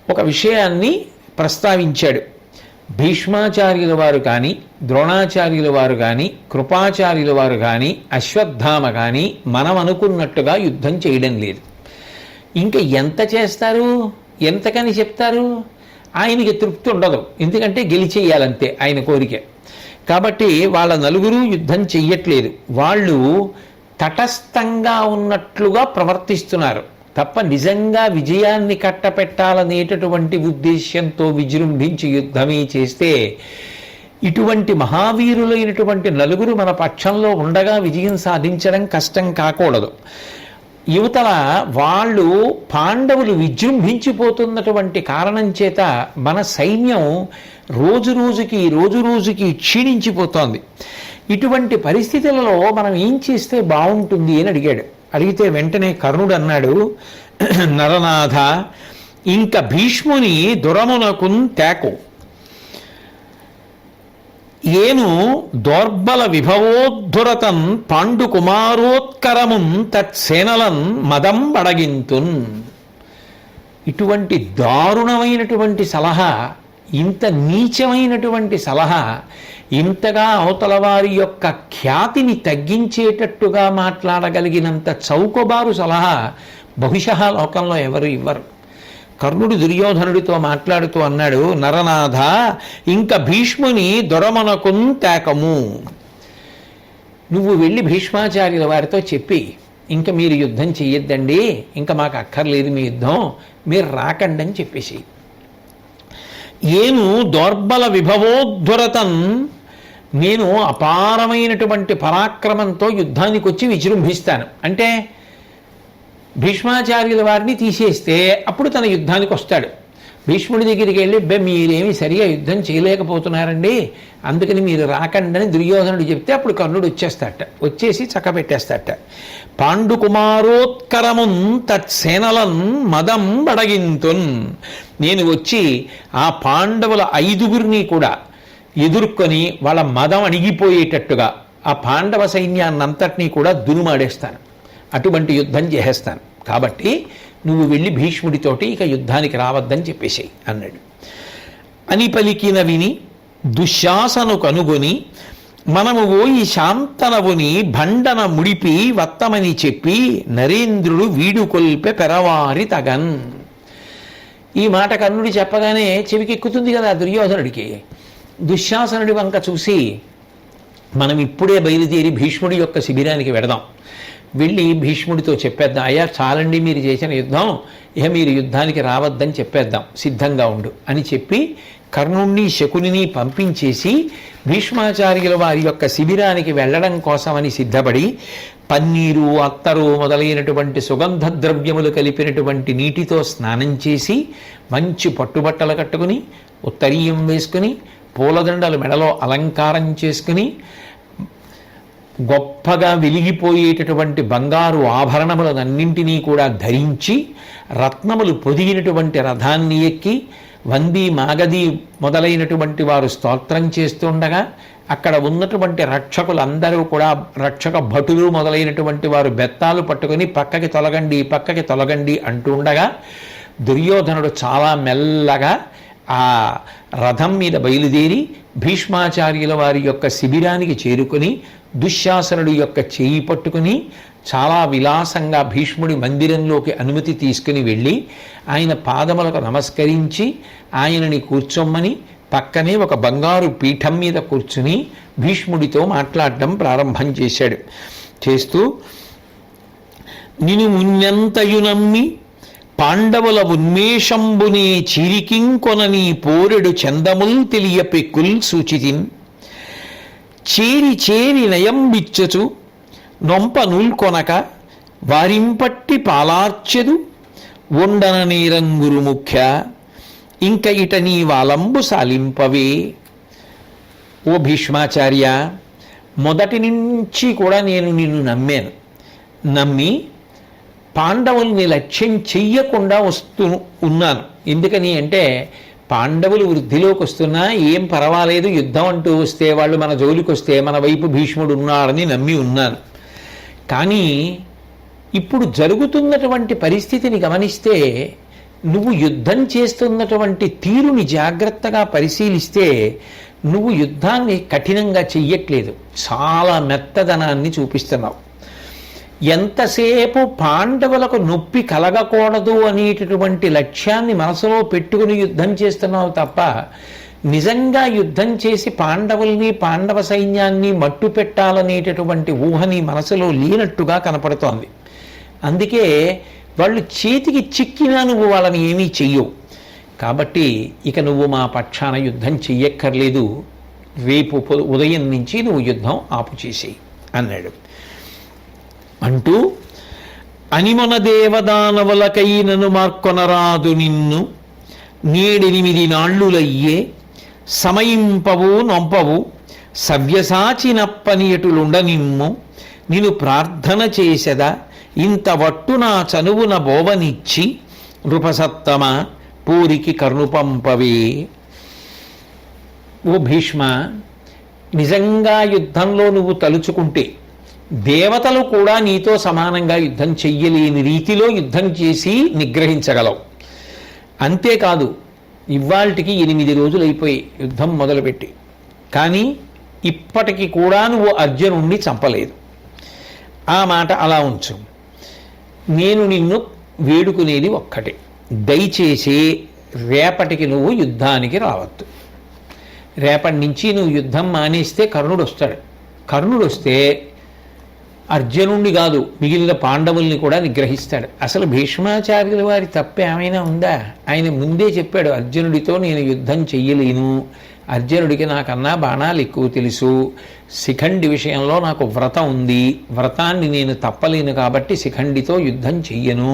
ఒక విషయాన్ని ప్రస్తావించాడు. భీష్మాచార్యుల వారు కానీ, ద్రోణాచార్యుల వారు కానీ, కృపాచార్యుల వారు కానీ, అశ్వత్థామ కానీ మనం అనుకున్నట్టుగా యుద్ధం చేయడం లేదు. ఇంకా ఎంత చేస్తారు, ఎంతకని చెప్తారు? ఆయనకి తృప్తి ఉండదు, ఎందుకంటే గెలిచేయాలంతే ఆయన కోరిక. కాబట్టి వాళ్ళ నలుగురు యుద్ధం చెయ్యట్లేదు. వాళ్ళు తటస్థంగా ఉన్నట్లుగా ప్రవర్తిస్తున్నారు తప్ప నిజంగా విజయాన్ని కట్టపెట్టాలనేటటువంటి ఉద్దేశ్యంతో విజృంభించి యుద్ధమే చేస్తే ఇటువంటి మహావీరులైనటువంటి నలుగురు మన పక్షంలో ఉండగా విజయం సాధించడం కష్టం కాకూడదు. యువతల వాళ్ళు పాండవులు విజృంభించిపోతున్నటువంటి కారణం చేత మన సైన్యం రోజు రోజుకి క్షీణించిపోతోంది. ఇటువంటి పరిస్థితులలో మనం ఏం చేస్తే బాగుంటుంది అని అడిగాడు. అడిగితే వెంటనే కర్ణుడు అన్నాడు, నరనాథ ఇంక భీష్ముని దురమునకున్ తేకు ఏను దౌర్బల విభవోద్ధురతన్ పాండు కుమారోత్కరమున్ తత్సేనలన్ మదం బడగింతున్. ఇటువంటి దారుణమైనటువంటి సలహా ఇంత నీచమైనటువంటి సలహా, ఇంతగా అవతల వారి యొక్క ఖ్యాతిని తగ్గించేటట్టుగా మాట్లాడగలిగినంత చౌకబారు సలహా బహుశಃ లోకంలో ఎవరు ఇవ్వరు. కర్ణుడు దుర్యోధనుడితో మాట్లాడుతూ అన్నాడు, నరనాథ ఇంక భీష్ముని దొరమనకున్ తేకము. నువ్వు వెళ్ళి భీష్మాచార్యుల వారితో చెప్పి, ఇంకా మీరు యుద్ధం చెయ్యొద్దండి, ఇంకా మాకు అక్కర్లేదు మీ యుద్ధం, మీరు రాకండి అని చెప్పేసి. ఏను దౌర్బల విభవోద్ధురతన్, నేను అపారమైనటువంటి పరాక్రమంతో యుద్ధానికి వచ్చి విజృంభిస్తాను. అంటే భీష్మాచార్యుల వారిని తీసేస్తే అప్పుడు తన యుద్ధానికి వస్తాడు. భీష్ముడి దగ్గరికి వెళ్ళి, మీరేమి సరిగా యుద్ధం చేయలేకపోతున్నారండి, అందుకని మీరు రాకండని దుర్యోధనుడు చెప్తే అప్పుడు కర్ణుడు వచ్చేస్తాట, వచ్చేసి చక్కబెట్టేస్తాట. పాండుకుమారోత్కరమున్ తత్సేనలన్ మదం బడగింతున్, నేను వచ్చి ఆ పాండవుల 5గురిని కూడా ఎదుర్కొని వాళ్ళ మదం అణిగిపోయేటట్టుగా ఆ పాండవ సైన్యాన్నంతటినీ కూడా దునుమాడేస్తాను, అటువంటి యుద్ధం చేసేస్తాను. కాబట్టి నువ్వు వెళ్ళి భీష్ముడితోటి ఇక యుద్ధానికి రావద్దని చెప్పేసేయి అన్నాడు. అని పలికిన విని దుశ్శాసను కనుగొని, మనము ఓయి శాంతనవుని భండన ముడిపి వత్తమని చెప్పి నరేంద్రుడు వీడుకొల్పె పెరవారి తగన్. ఈ మాట కర్ణుడు చెప్పగానే చెవికెక్కుతుంది కదా దుర్యోధనుడికి. దుశ్శాసనుడి వంక చూసి, మనం ఇప్పుడే బయలుదేరి భీష్ముడి యొక్క శిబిరానికి వెడదాం, వెళ్ళి భీష్ముడితో చెప్పేద్దాం, అయ్యా చాలండి మీరు చేసిన యుద్ధం, ఇక మీరు యుద్ధానికి రావద్దని చెప్పేద్దాం, సిద్ధంగా ఉండు అని చెప్పి కర్ణుణ్ణి శకునిని పంపించేసి భీష్మాచార్యుల వారి యొక్క శిబిరానికి వెళ్ళడం కోసమని సిద్ధపడి పన్నీరు, అత్తరు మొదలైనటువంటి సుగంధ ద్రవ్యములు కలిపినటువంటి నీటితో స్నానం చేసి మంచి పట్టుబట్టలు కట్టుకుని ఉత్తరీయం వేసుకుని పూలదండలు మెడలో అలంకారం చేసుకుని గొప్పగా వెలిగిపోయేటటువంటి బంగారు ఆభరణములనన్నింటినీ కూడా ధరించి రత్నములు పొదిగినటువంటి రథాన్ని ఎక్కి వంది మాగది మొదలైనటువంటి వారు స్తోత్రం చేస్తుండగా అక్కడ ఉన్నటువంటి రక్షకులందరూ కూడా రక్షక భటులు మొదలైనటువంటి వారు బెత్తాలు పట్టుకొని పక్కకి తొలగండి అంటూ ఉండగా దుర్యోధనుడు చాలా మెల్లగా ఆ రథం మీద బయలుదేరి భీష్మాచార్యుల వారి యొక్క శిబిరానికి చేరుకొని దుశ్శాసనుడి యొక్క చేయి పట్టుకుని చాలా విలాసంగా భీష్ముడి మందిరంలోకి అనుమతి తీసుకుని వెళ్ళి ఆయన పాదములకు నమస్కరించి ఆయనని కూర్చోమ్మని పక్కనే ఒక బంగారు పీఠం మీద కూర్చుని భీష్ముడితో మాట్లాడడం ప్రారంభం చేశాడు. చేస్తూ, నిను మున్యంతయు నమ్మి పాండవుల ఉన్మేషంబునే చిరికింకొనని పోరెడు చందముల్ తెలియపెక్కుల్ సూచితిన్, చేరి నయంబిచ్చచు నొంప నూల్కొనక వారింపట్టి పాలార్చెదు ఉండన నీరంగురు ముఖ్య, ఇంక ఇట నీ వాలంబు సాలింపవే. ఓ భీష్మాచార్య, మొదటి నుంచి కూడా నేను నిన్ను నమ్మి పాండవుల్ని లక్ష్యం చెయ్యకుండా ఉన్నాను. ఎందుకని అంటే పాండవులు వృద్ధిలోకి వస్తున్నా ఏం పర్వాలేదు, యుద్ధం అంటూ వస్తే వాళ్ళు మన జోలికి వస్తే మన వైపు భీష్ముడు ఉన్నాడని నమ్మి ఉన్నాను. కానీ ఇప్పుడు జరుగుతున్నటువంటి పరిస్థితిని గమనిస్తే, నువ్వు యుద్ధం చేస్తున్నటువంటి తీరుని జాగ్రత్తగా పరిశీలిస్తే నువ్వు యుద్ధాన్ని కఠినంగా చెయ్యట్లేదు, చాలా మెత్తదనాన్ని చూపిస్తున్నావు. ఎంతసేపు పాండవులకు నొప్పి కలగకూడదు అనేటటువంటి లక్ష్యాన్ని మనసులో పెట్టుకుని యుద్ధం చేస్తున్నావు తప్ప నిజంగా యుద్ధం చేసి పాండవుల్ని పాండవ సైన్యాన్ని మట్టు పెట్టాలనేటటువంటి ఊహని మనసులో లేనట్టుగా కనపడుతోంది. అందుకే వాళ్ళు చేతికి చిక్కినా నువ్వు వాళ్ళని ఏమీ చెయ్యవు. కాబట్టి ఇక నువ్వు మా పక్షాన యుద్ధం చెయ్యక్కర్లేదు, రేపు ఉదయం నుంచి నువ్వు యుద్ధం ఆపు చేసేయి అన్నాడు. అంటూ, అనిమొన దేవదానవులకైనను మార్కొనరాదు నిన్ను, 7 నాళ్ళులయ్యే సమయింపవు నొంపవు సవ్యసాచినప్పనియటులుండ నిమ్ము, నిన్ను ప్రార్థన చేసెద ఇంత వట్టు నా చనువున బోవనిచ్చి నృపసత్తమ పూరికి కర్ణుపంపవే. ఓ భీష్మ, నిజంగా యుద్ధంలో నువ్వు తలుచుకుంటే దేవతలు కూడా నీతో సమానంగా యుద్ధం చెయ్యలేని రీతిలో యుద్ధం చేసి నిగ్రహించగలవు. అంతేకాదు, ఇవాళకి 8 రోజులు అయిపోయి యుద్ధం మొదలుపెట్టి, కానీ ఇప్పటికి కూడా నువ్వు అర్జునుణ్ణి చంపలేదు. ఆ మాట అలా ఉంచు. నేను నిన్ను వేడుకునేది ఒక్కటే, దయచేసి రేపటికి నువ్వు యుద్ధానికి రావద్దు. రేపటి నుంచి నువ్వు యుద్ధం మానేస్తే కర్ణుడు వస్తాడు. కర్ణుడు వస్తే అర్జునుణ్ణి కాదు మిగిలిన పాండవుల్ని కూడా నిగ్రహిస్తాడు. అసలు భీష్మాచార్యుల వారి తప్పు ఏమైనా ఉందా? ఆయన ముందే చెప్పాడు, అర్జునుడితో నేను యుద్ధం చెయ్యలేను, అర్జునుడికి నాకన్నా బాణాలు ఎక్కువ తెలుసు, శిఖండి విషయంలో నాకు వ్రతం ఉంది, వ్రతాన్ని నేను తప్పలేను కాబట్టి శిఖండితో యుద్ధం చెయ్యను,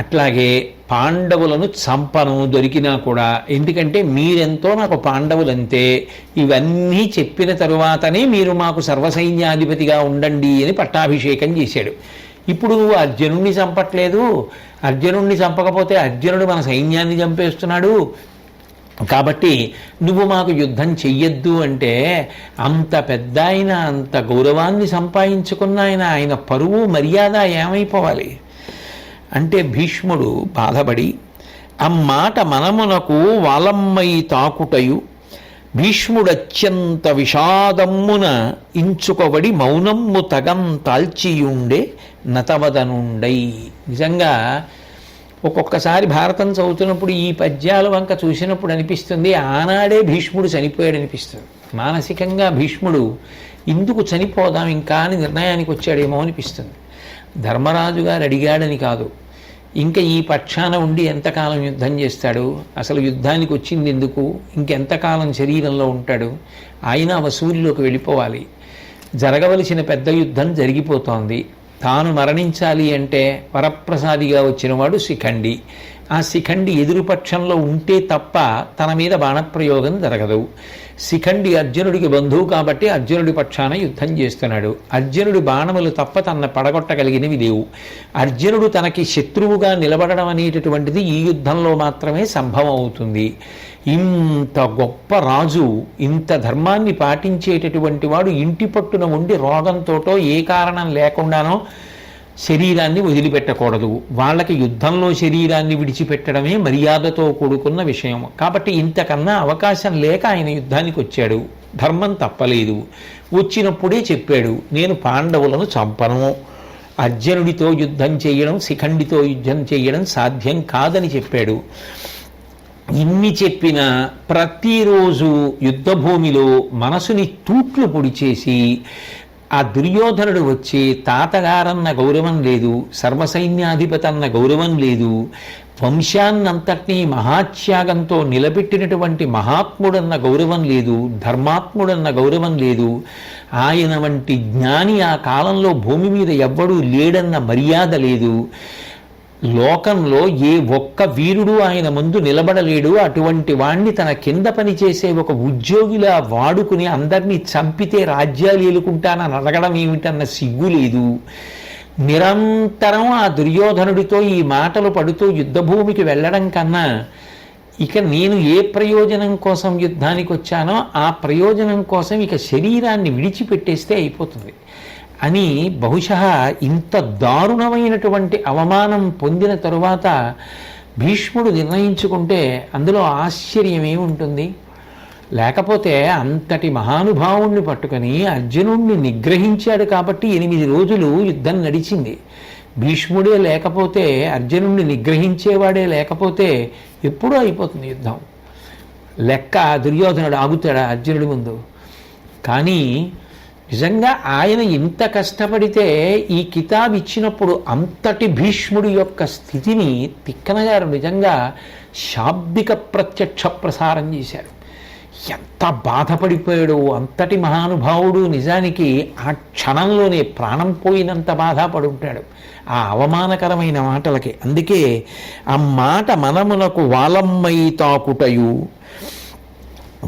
అట్లాగే పాండవులను చంపను దొరికినా కూడా, ఎందుకంటే మీరెంతో నాకు పాండవులంతే, ఇవన్నీ చెప్పిన తరువాతనే మీరు మాకు సర్వసైన్యాధిపతిగా ఉండండి అని పట్టాభిషేకం చేశాడు. ఇప్పుడు నువ్వు అర్జునుణ్ణి చంపట్లేదు, అర్జునుణ్ణి చంపకపోతే అర్జునుడు మన సైన్యాన్ని చంపేస్తున్నాడు, కాబట్టి నువ్వు మాకు యుద్ధం చెయ్యొద్దు అంటే, అంత పెద్ద ఆయన, అంత గౌరవాన్ని సంపాదించుకున్న ఆయన పరువు మర్యాద ఏమైపోవాలి అంటే భీష్ముడు బాధపడి, అమ్మాట మనమునకు వాలమ్మై తాకుటయు భీష్ముడత్యంత విషాదమ్మున ఇంచుకొబడి మౌనమ్ము తగం తాల్చియుండే నతవదనుండై. నిజంగా ఒక్కొక్కసారి భారతం చదువుతున్నప్పుడు ఈ పద్యాల వంక చూసినప్పుడు అనిపిస్తుంది, ఆనాడే భీష్ముడు చనిపోయాడు అనిపిస్తుంది. మానసికంగా భీష్ముడు ఇందుకు చనిపోదాం ఇంకా అని నిర్ణయానికి వచ్చాడేమో అనిపిస్తుంది. ధర్మరాజు గారు అడిగాడని కాదు, ఇంకా ఈ పక్షాన ఉండి ఎంతకాలం యుద్ధం చేస్తాడు, అసలు యుద్ధానికి వచ్చింది ఎందుకు, ఇంకెంతకాలం శరీరంలో ఉంటాడు, ఆయన వసూలిలోకి వెళ్ళిపోవాలి, జరగవలసిన పెద్ద యుద్ధం జరిగిపోతోంది, తాను మరణించాలి అంటే వరప్రసాదిగా వచ్చినవాడు శిఖండి, ఆ శిఖండి ఎదురుపక్షంలో ఉంటే తప్ప తన మీద బాణప్రయోగం జరగదు, శిఖండి అర్జునుడికి బంధువు కాబట్టి అర్జునుడి పక్షాన యుద్ధం చేస్తున్నాడు, అర్జునుడి బాణములు తప్ప తన పడగొట్టగలిగినవి లేవు, అర్జునుడు తనకి శత్రువుగా నిలబడడం అనేటటువంటిది ఈ యుద్ధంలో మాత్రమే సంభవం అవుతుంది. ఇంత గొప్ప రాజు, ఇంత ధర్మాన్ని పాటించేటటువంటి వాడు ఇంటి పట్టున ఉండి రోగంతోటో ఏ కారణం లేకుండానో శరీరాన్ని వదిలిపెట్టకూడదు. వాళ్ళకి యుద్ధంలో శరీరాన్ని విడిచిపెట్టడమే మర్యాదతో కూడుకున్న విషయం. కాబట్టి ఇంతకన్నా అవకాశం లేక ఆయన యుద్ధానికి వచ్చాడు. ధర్మం తప్పలేదు. వచ్చినప్పుడే చెప్పాడు, నేను పాండవులను చంపను, అర్జునుడితో యుద్ధం చేయడం, శిఖండితో యుద్ధం చేయడం సాధ్యం కాదని చెప్పాడు. ఇన్ని చెప్పినా ప్రతిరోజు యుద్ధభూమిలో మనసుని తూట్లు పొడిచేసి ఆ దుర్యోధనుడు వచ్చి తాతగారన్న గౌరవం లేదు, సర్వసైన్యాధిపతి అన్న గౌరవం లేదు, వంశాన్నంతటినీ మహాత్యాగంతో నిలబెట్టినటువంటి మహాత్ముడన్న గౌరవం లేదు, ధర్మాత్ముడన్న గౌరవం లేదు, ఆయన వంటి జ్ఞాని ఆ కాలంలో భూమి మీద ఎవ్వడూ లేడన్న మర్యాద లేదు, లోకంలో ఏ ఒక్క వీరుడు ఆయన ముందు నిలబడలేడు, అటువంటి వాణ్ణి తన కింద పనిచేసే ఒక ఉద్యోగిలా వాడుకుని అందరినీ చంపితే రాజ్యాలు ఏలుకుంటానని అడగడం ఏమిటన్న సిగ్గు లేదు. నిరంతరం ఆ దుర్యోధనుడితో ఈ మాటలు పడుతూ యుద్ధభూమికి వెళ్ళడం కన్నా ఇక నేను ఏ ప్రయోజనం కోసం యుద్ధానికి వచ్చానో ఆ ప్రయోజనం కోసం ఇక శరీరాన్ని విడిచిపెట్టేస్తే అయిపోతుంది అని బహుశः ఇంత దారుణమైనటువంటి అవమానం పొందిన తరువాత భీష్ముడు నిర్ణయించుకుంటే అందులో ఆశ్చర్యం ఏముంటుంది? లేకపోతే అంతటి మహానుభావుణ్ణి పట్టుకొని అర్జునుణ్ణి నిగ్రహించాడు కాబట్టి 8 రోజులు యుద్ధం నడిచింది. భీష్ముడే లేకపోతే, అర్జునుణ్ణి నిగ్రహించేవాడే లేకపోతే ఎప్పుడూ అయిపోతుంది యుద్ధం. లెక్క దుర్యోధనుడు ఆగుతాడా అర్జునుడి ముందు? కానీ నిజంగా ఆయన ఇంత కష్టపడితే ఈ కితాబ్ ఇచ్చినప్పుడు అంతటి భీష్ముడి యొక్క స్థితిని తిక్కన గారు నిజంగా శాబ్దిక ప్రత్యక్ష ప్రసారం చేశారు. ఎంత బాధపడిపోయాడు అంతటి మహానుభావుడు. నిజానికి ఆ క్షణంలోనే ప్రాణం పోయినంత బాధపడి ఉంటాడు ఆ అవమానకరమైన మాటలకి. అందుకే ఆ మాట మనమునకు వాలమ్మై తాకుటయు,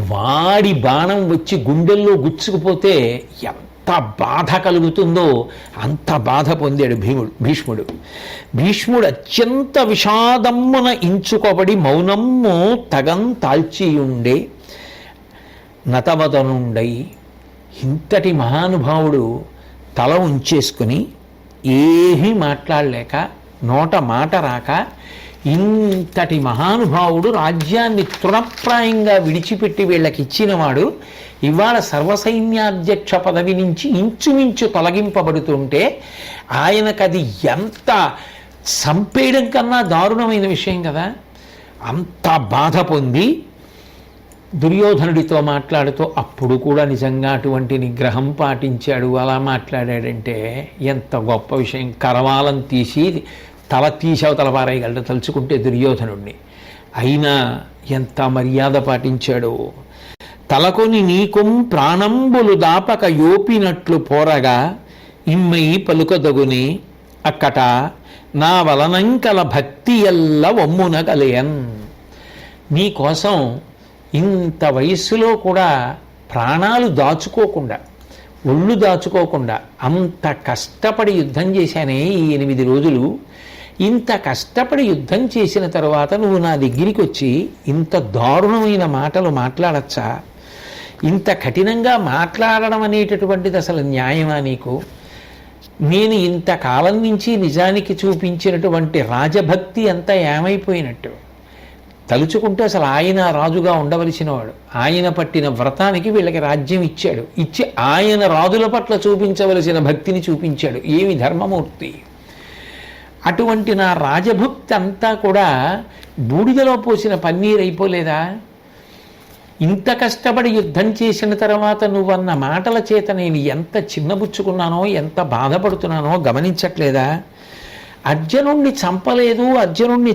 వాడి బాణం వచ్చి గుండెల్లో గుచ్చుకుపోతే ఎంత బాధ కలుగుతుందో అంత బాధ పొందాడు భీష్ముడు. భీష్ముడు అత్యంత విషాదమ్మున ఇంచుకోబడి మౌనమ్ము తగం తాల్చియుండే నతవదనుండై. ఇంతటి మహానుభావుడు తల ఉంచేసుకుని ఏమీ మాట్లాడలేక, నోట మాట రాక ఇంతటి మహానుభావుడు రాజ్యాన్ని తృణప్రాయంగా విడిచిపెట్టి వీళ్ళకి ఇచ్చినవాడు ఇవాళ సర్వసైన్యాధ్యక్ష పదవి నుంచి ఇంచుమించు తొలగింపబడుతుంటే ఆయనకది ఎంత సంపేయడం కన్నా దారుణమైన విషయం కదా. అంత బాధ పొంది దుర్యోధనుడితో మాట్లాడుతూ అప్పుడు కూడా నిజంగా అటువంటి నిగ్రహం పాటించాడు, అలా మాట్లాడాడంటే ఎంత గొప్ప విషయం. కరవాలం తీసి తల తీసావు పారేయగలడు తలుచుకుంటే దుర్యోధనుడిని. అయినా ఎంత మర్యాద పాటించాడు. తలకొని నీకుం ప్రాణంబులు దాపక యోపినట్లు పోరగా ఇమ్మై పలుకదగుని అక్కట నా వలనంకల భక్తి ఎల్ల వమ్మున కలయన్. నీకోసం ఇంత వయస్సులో కూడా ప్రాణాలు దాచుకోకుండా, ఒళ్ళు దాచుకోకుండా అంత కష్టపడి యుద్ధం చేశానే ఈ 8 రోజులు. ఇంత కష్టపడి యుద్ధం చేసిన తర్వాత నువ్వు నా దగ్గరికి వచ్చి ఇంత దారుణమైన మాటలు మాట్లాడచ్చా? ఇంత కఠినంగా మాట్లాడడం అనేటటువంటిది అసలు న్యాయమా నీకు? నేను ఇంతకాలం నుంచి నిజానికి చూపించినటువంటి రాజభక్తి అంతా ఏమైపోయినట్టు తలుచుకుంటే అసలు ఆయన రాజుగా ఉండవలసిన వాడు. ఆయన పట్టిన వ్రతానికి వీళ్ళకి రాజ్యం ఇచ్చాడు. ఇచ్చి ఆయన రాజుల పట్ల చూపించవలసిన భక్తిని చూపించాడు. ఏమి ధర్మమూర్తి! అటువంటి నా రాజభక్తి అంతా కూడా బూడిదలో పోసిన పన్నీరు అయిపోలేదా? ఇంత కష్టపడి యుద్ధం చేసిన తర్వాత నువ్వన్న మాటల చేత నేను ఎంత చిన్నబుచ్చుకున్నానో, ఎంత బాధపడుతున్నానో గమనించట్లేదా? అర్జునుణ్ణి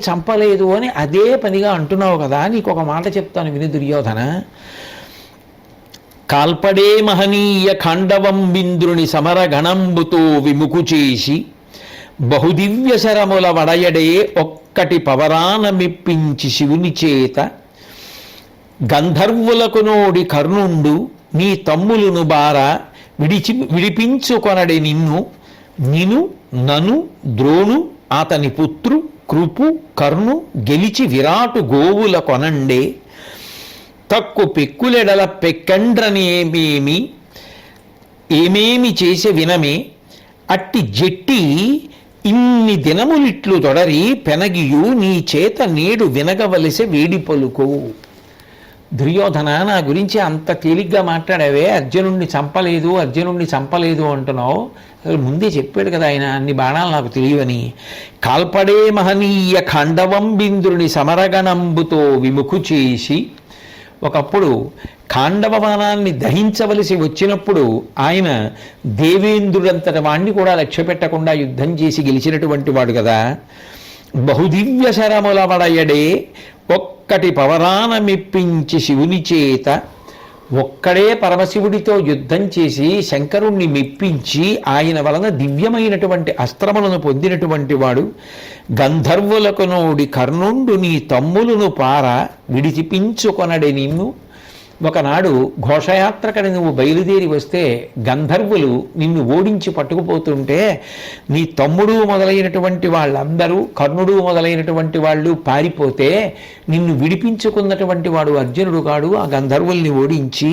చంపలేదు అని అదే పనిగా అంటున్నావు కదా. నీకు ఒక మాట చెప్తాను విని దుర్యోధన. కాల్పడే మహనీయ ఖాండవం బింద్రుని సమర గణంబుతో విముకు చేసి బహుదివ్య శరముల వడయడే ఒక్కటి పవరాన మిప్పించి శివుని చేత గంధర్వులకు నోడి కర్ణుండు నీ తమ్ములును బార విడిపించుకొనడి నిను నను ద్రోణు అతని పుత్రు కృపు కర్ణు గెలిచి విరాటు గోవుల కొనండే తక్కు పెక్కులెడల పెక్కండ్రని ఏమేమి చేసే వినమే అట్టి జెట్టి ఇన్ని దినములిట్లు తొడరి పెనగియు నీ చేత నేడు వినగవలసే వేడి పలుకు. దుర్యోధన, నా గురించి అంత తేలిగ్గా మాట్లాడావే, అర్జునుడిని చంపలేదు అంటున్నావు. ముందే చెప్పాడు కదా ఆయన, అన్ని బాణాలు నాకు తెలియవని. కాల్పడే మహనీయ ఖాండవం బింద్రుని సమరగణంబుతో విముఖు చేసి, ఒకప్పుడు ఖాండవ బాణాన్ని దహించవలసి వచ్చినప్పుడు ఆయన దేవేంద్రుడంతటి వాణ్ణి కూడా లక్ష్య పెట్టకుండా యుద్ధం చేసి గెలిచినటువంటి వాడు కదా. బహుదివ్య శరముల వడయడే ఒక్కటి పవరాన మెప్పించి శివుని చేత, ఒక్కడే పరమశివుడితో యుద్ధం చేసి శంకరుణ్ణి మెప్పించి ఆయన వలన దివ్యమైనటువంటి అస్త్రములను పొందినటువంటి వాడు. గంధర్వులకు నోడి కర్ణుండు నీ తమ్ములను పార విడిచిపించుకొనడే నిన్ను. ఒకనాడు ఘోషయాత్రకని నువ్వు బయలుదేరి వస్తే గంధర్వులు నిన్ను ఓడించి పట్టుకుపోతుంటే నీ తమ్ముడు మొదలైనటువంటి వాళ్ళందరూ, కర్ణుడు మొదలైనటువంటి వాళ్ళు పారిపోతే నిన్ను విడిపించుకున్నటువంటి వాడు అర్జునుడు కాడు, ఆ గంధర్వుల్ని ఓడించి.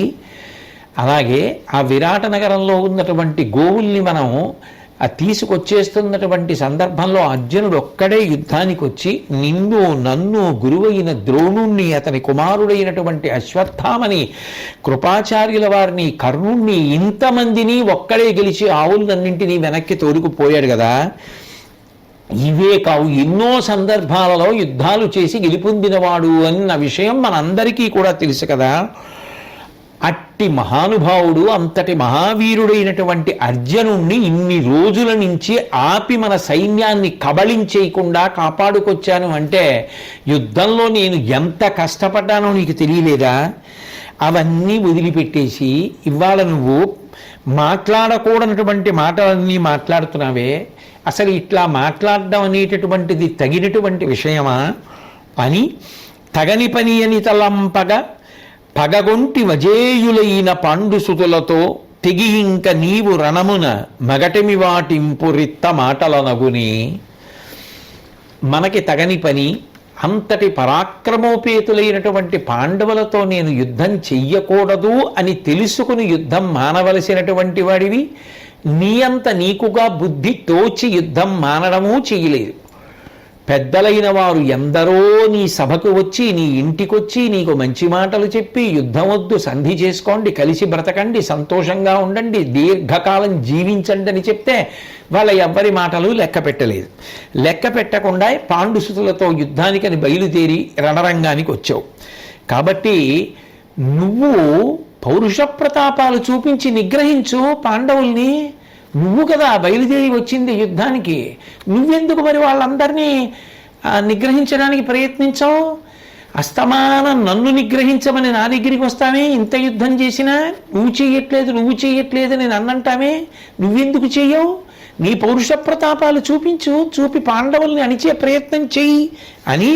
అలాగే ఆ విరాట నగరంలో ఉన్నటువంటి గోవుల్ని మనం తీసుకొచ్చేస్తున్నటువంటి సందర్భంలో అర్జునుడు ఒక్కడే యుద్ధానికి వచ్చి నన్ను గురువైన ద్రోణుణ్ణి, అతని కుమారుడైనటువంటి అశ్వత్థామని, కృపాచార్యుల వారిని, కర్ణుణ్ణి, ఇంతమందిని ఒక్కడే గెలిచి ఆవులన్నింటినీ వెనక్కి తోడుకుపోయాడు కదా. ఇవే కావు, ఎన్నో సందర్భాలలో యుద్ధాలు చేసి గెలుపొందినవాడు అన్న విషయం మనందరికీ కూడా తెలుసు కదా. అట్టి మహానుభావుడు, అంతటి మహావీరుడైనటువంటి అర్జునుణ్ణి ఇన్ని రోజుల నుంచి ఆపి మన సైన్యాన్ని కబళించేయకుండా కాపాడుకొచ్చాను అంటే యుద్ధంలో నేను ఎంత కష్టపడ్డానో నీకు తెలియలేదా? అవన్నీ వదిలిపెట్టేసి ఇవాళ నువ్వు మాట్లాడకూడనటువంటి మాటలన్నీ మాట్లాడుతున్నావే. అసలు ఇట్లా మాట్లాడడం అనేటటువంటిది తగినటువంటి విషయమా అని తగని పని అని తలంపగా పగగొంటి వజేయులైన పాండుసుతులతో తెగి ఇంక నీవు రణమున మగటమి వాటింపు రిత్త మాటలనగుని. మనకి తగని పని, అంతటి పరాక్రమోపేతులైనటువంటి పాండవులతో నేను యుద్ధం చెయ్యకూడదు అని తెలుసుకుని యుద్ధం మానవలసినటువంటి వాడివి. నీ అంత నీకుగా బుద్ధి తోచి యుద్ధం మానడమూ చెయ్యలేదు. పెద్దలైన వారు ఎందరో నీ సభకు వచ్చి నీ ఇంటికొచ్చి నీకు మంచి మాటలు చెప్పి యుద్ధం వద్దు, సంధి చేసుకోండి, కలిసి బ్రతకండి, సంతోషంగా ఉండండి, దీర్ఘకాలం జీవించండి అని చెప్తే వాళ్ళ ఎవ్వరి మాటలు లెక్క పెట్టలేదు. లెక్క పెట్టకుండా పాండుసుతులతో యుద్ధానికని బయలుదేరి రణరంగానికి వచ్చావు. కాబట్టి నువ్వు పౌరుష ప్రతాపాలు చూపించి నిగ్రహించు పాండవుల్ని. నువ్వు కదా బయలుదేరి వచ్చింది యుద్ధానికి, నువ్వెందుకు మరి వాళ్ళందరినీ నిగ్రహించడానికి ప్రయత్నించావు? అస్తమానం నన్ను నిగ్రహించమని నా దగ్గరికి వస్తామే, ఇంత యుద్ధం చేసినా నువ్వు చేయట్లేదు నేను అన్నంటామే, నువ్వెందుకు చెయ్యవు? నీ పౌరుష ప్రతాపాలు చూపించు, చూపి పాండవుల్ని అణిచే ప్రయత్నం చెయ్యి అని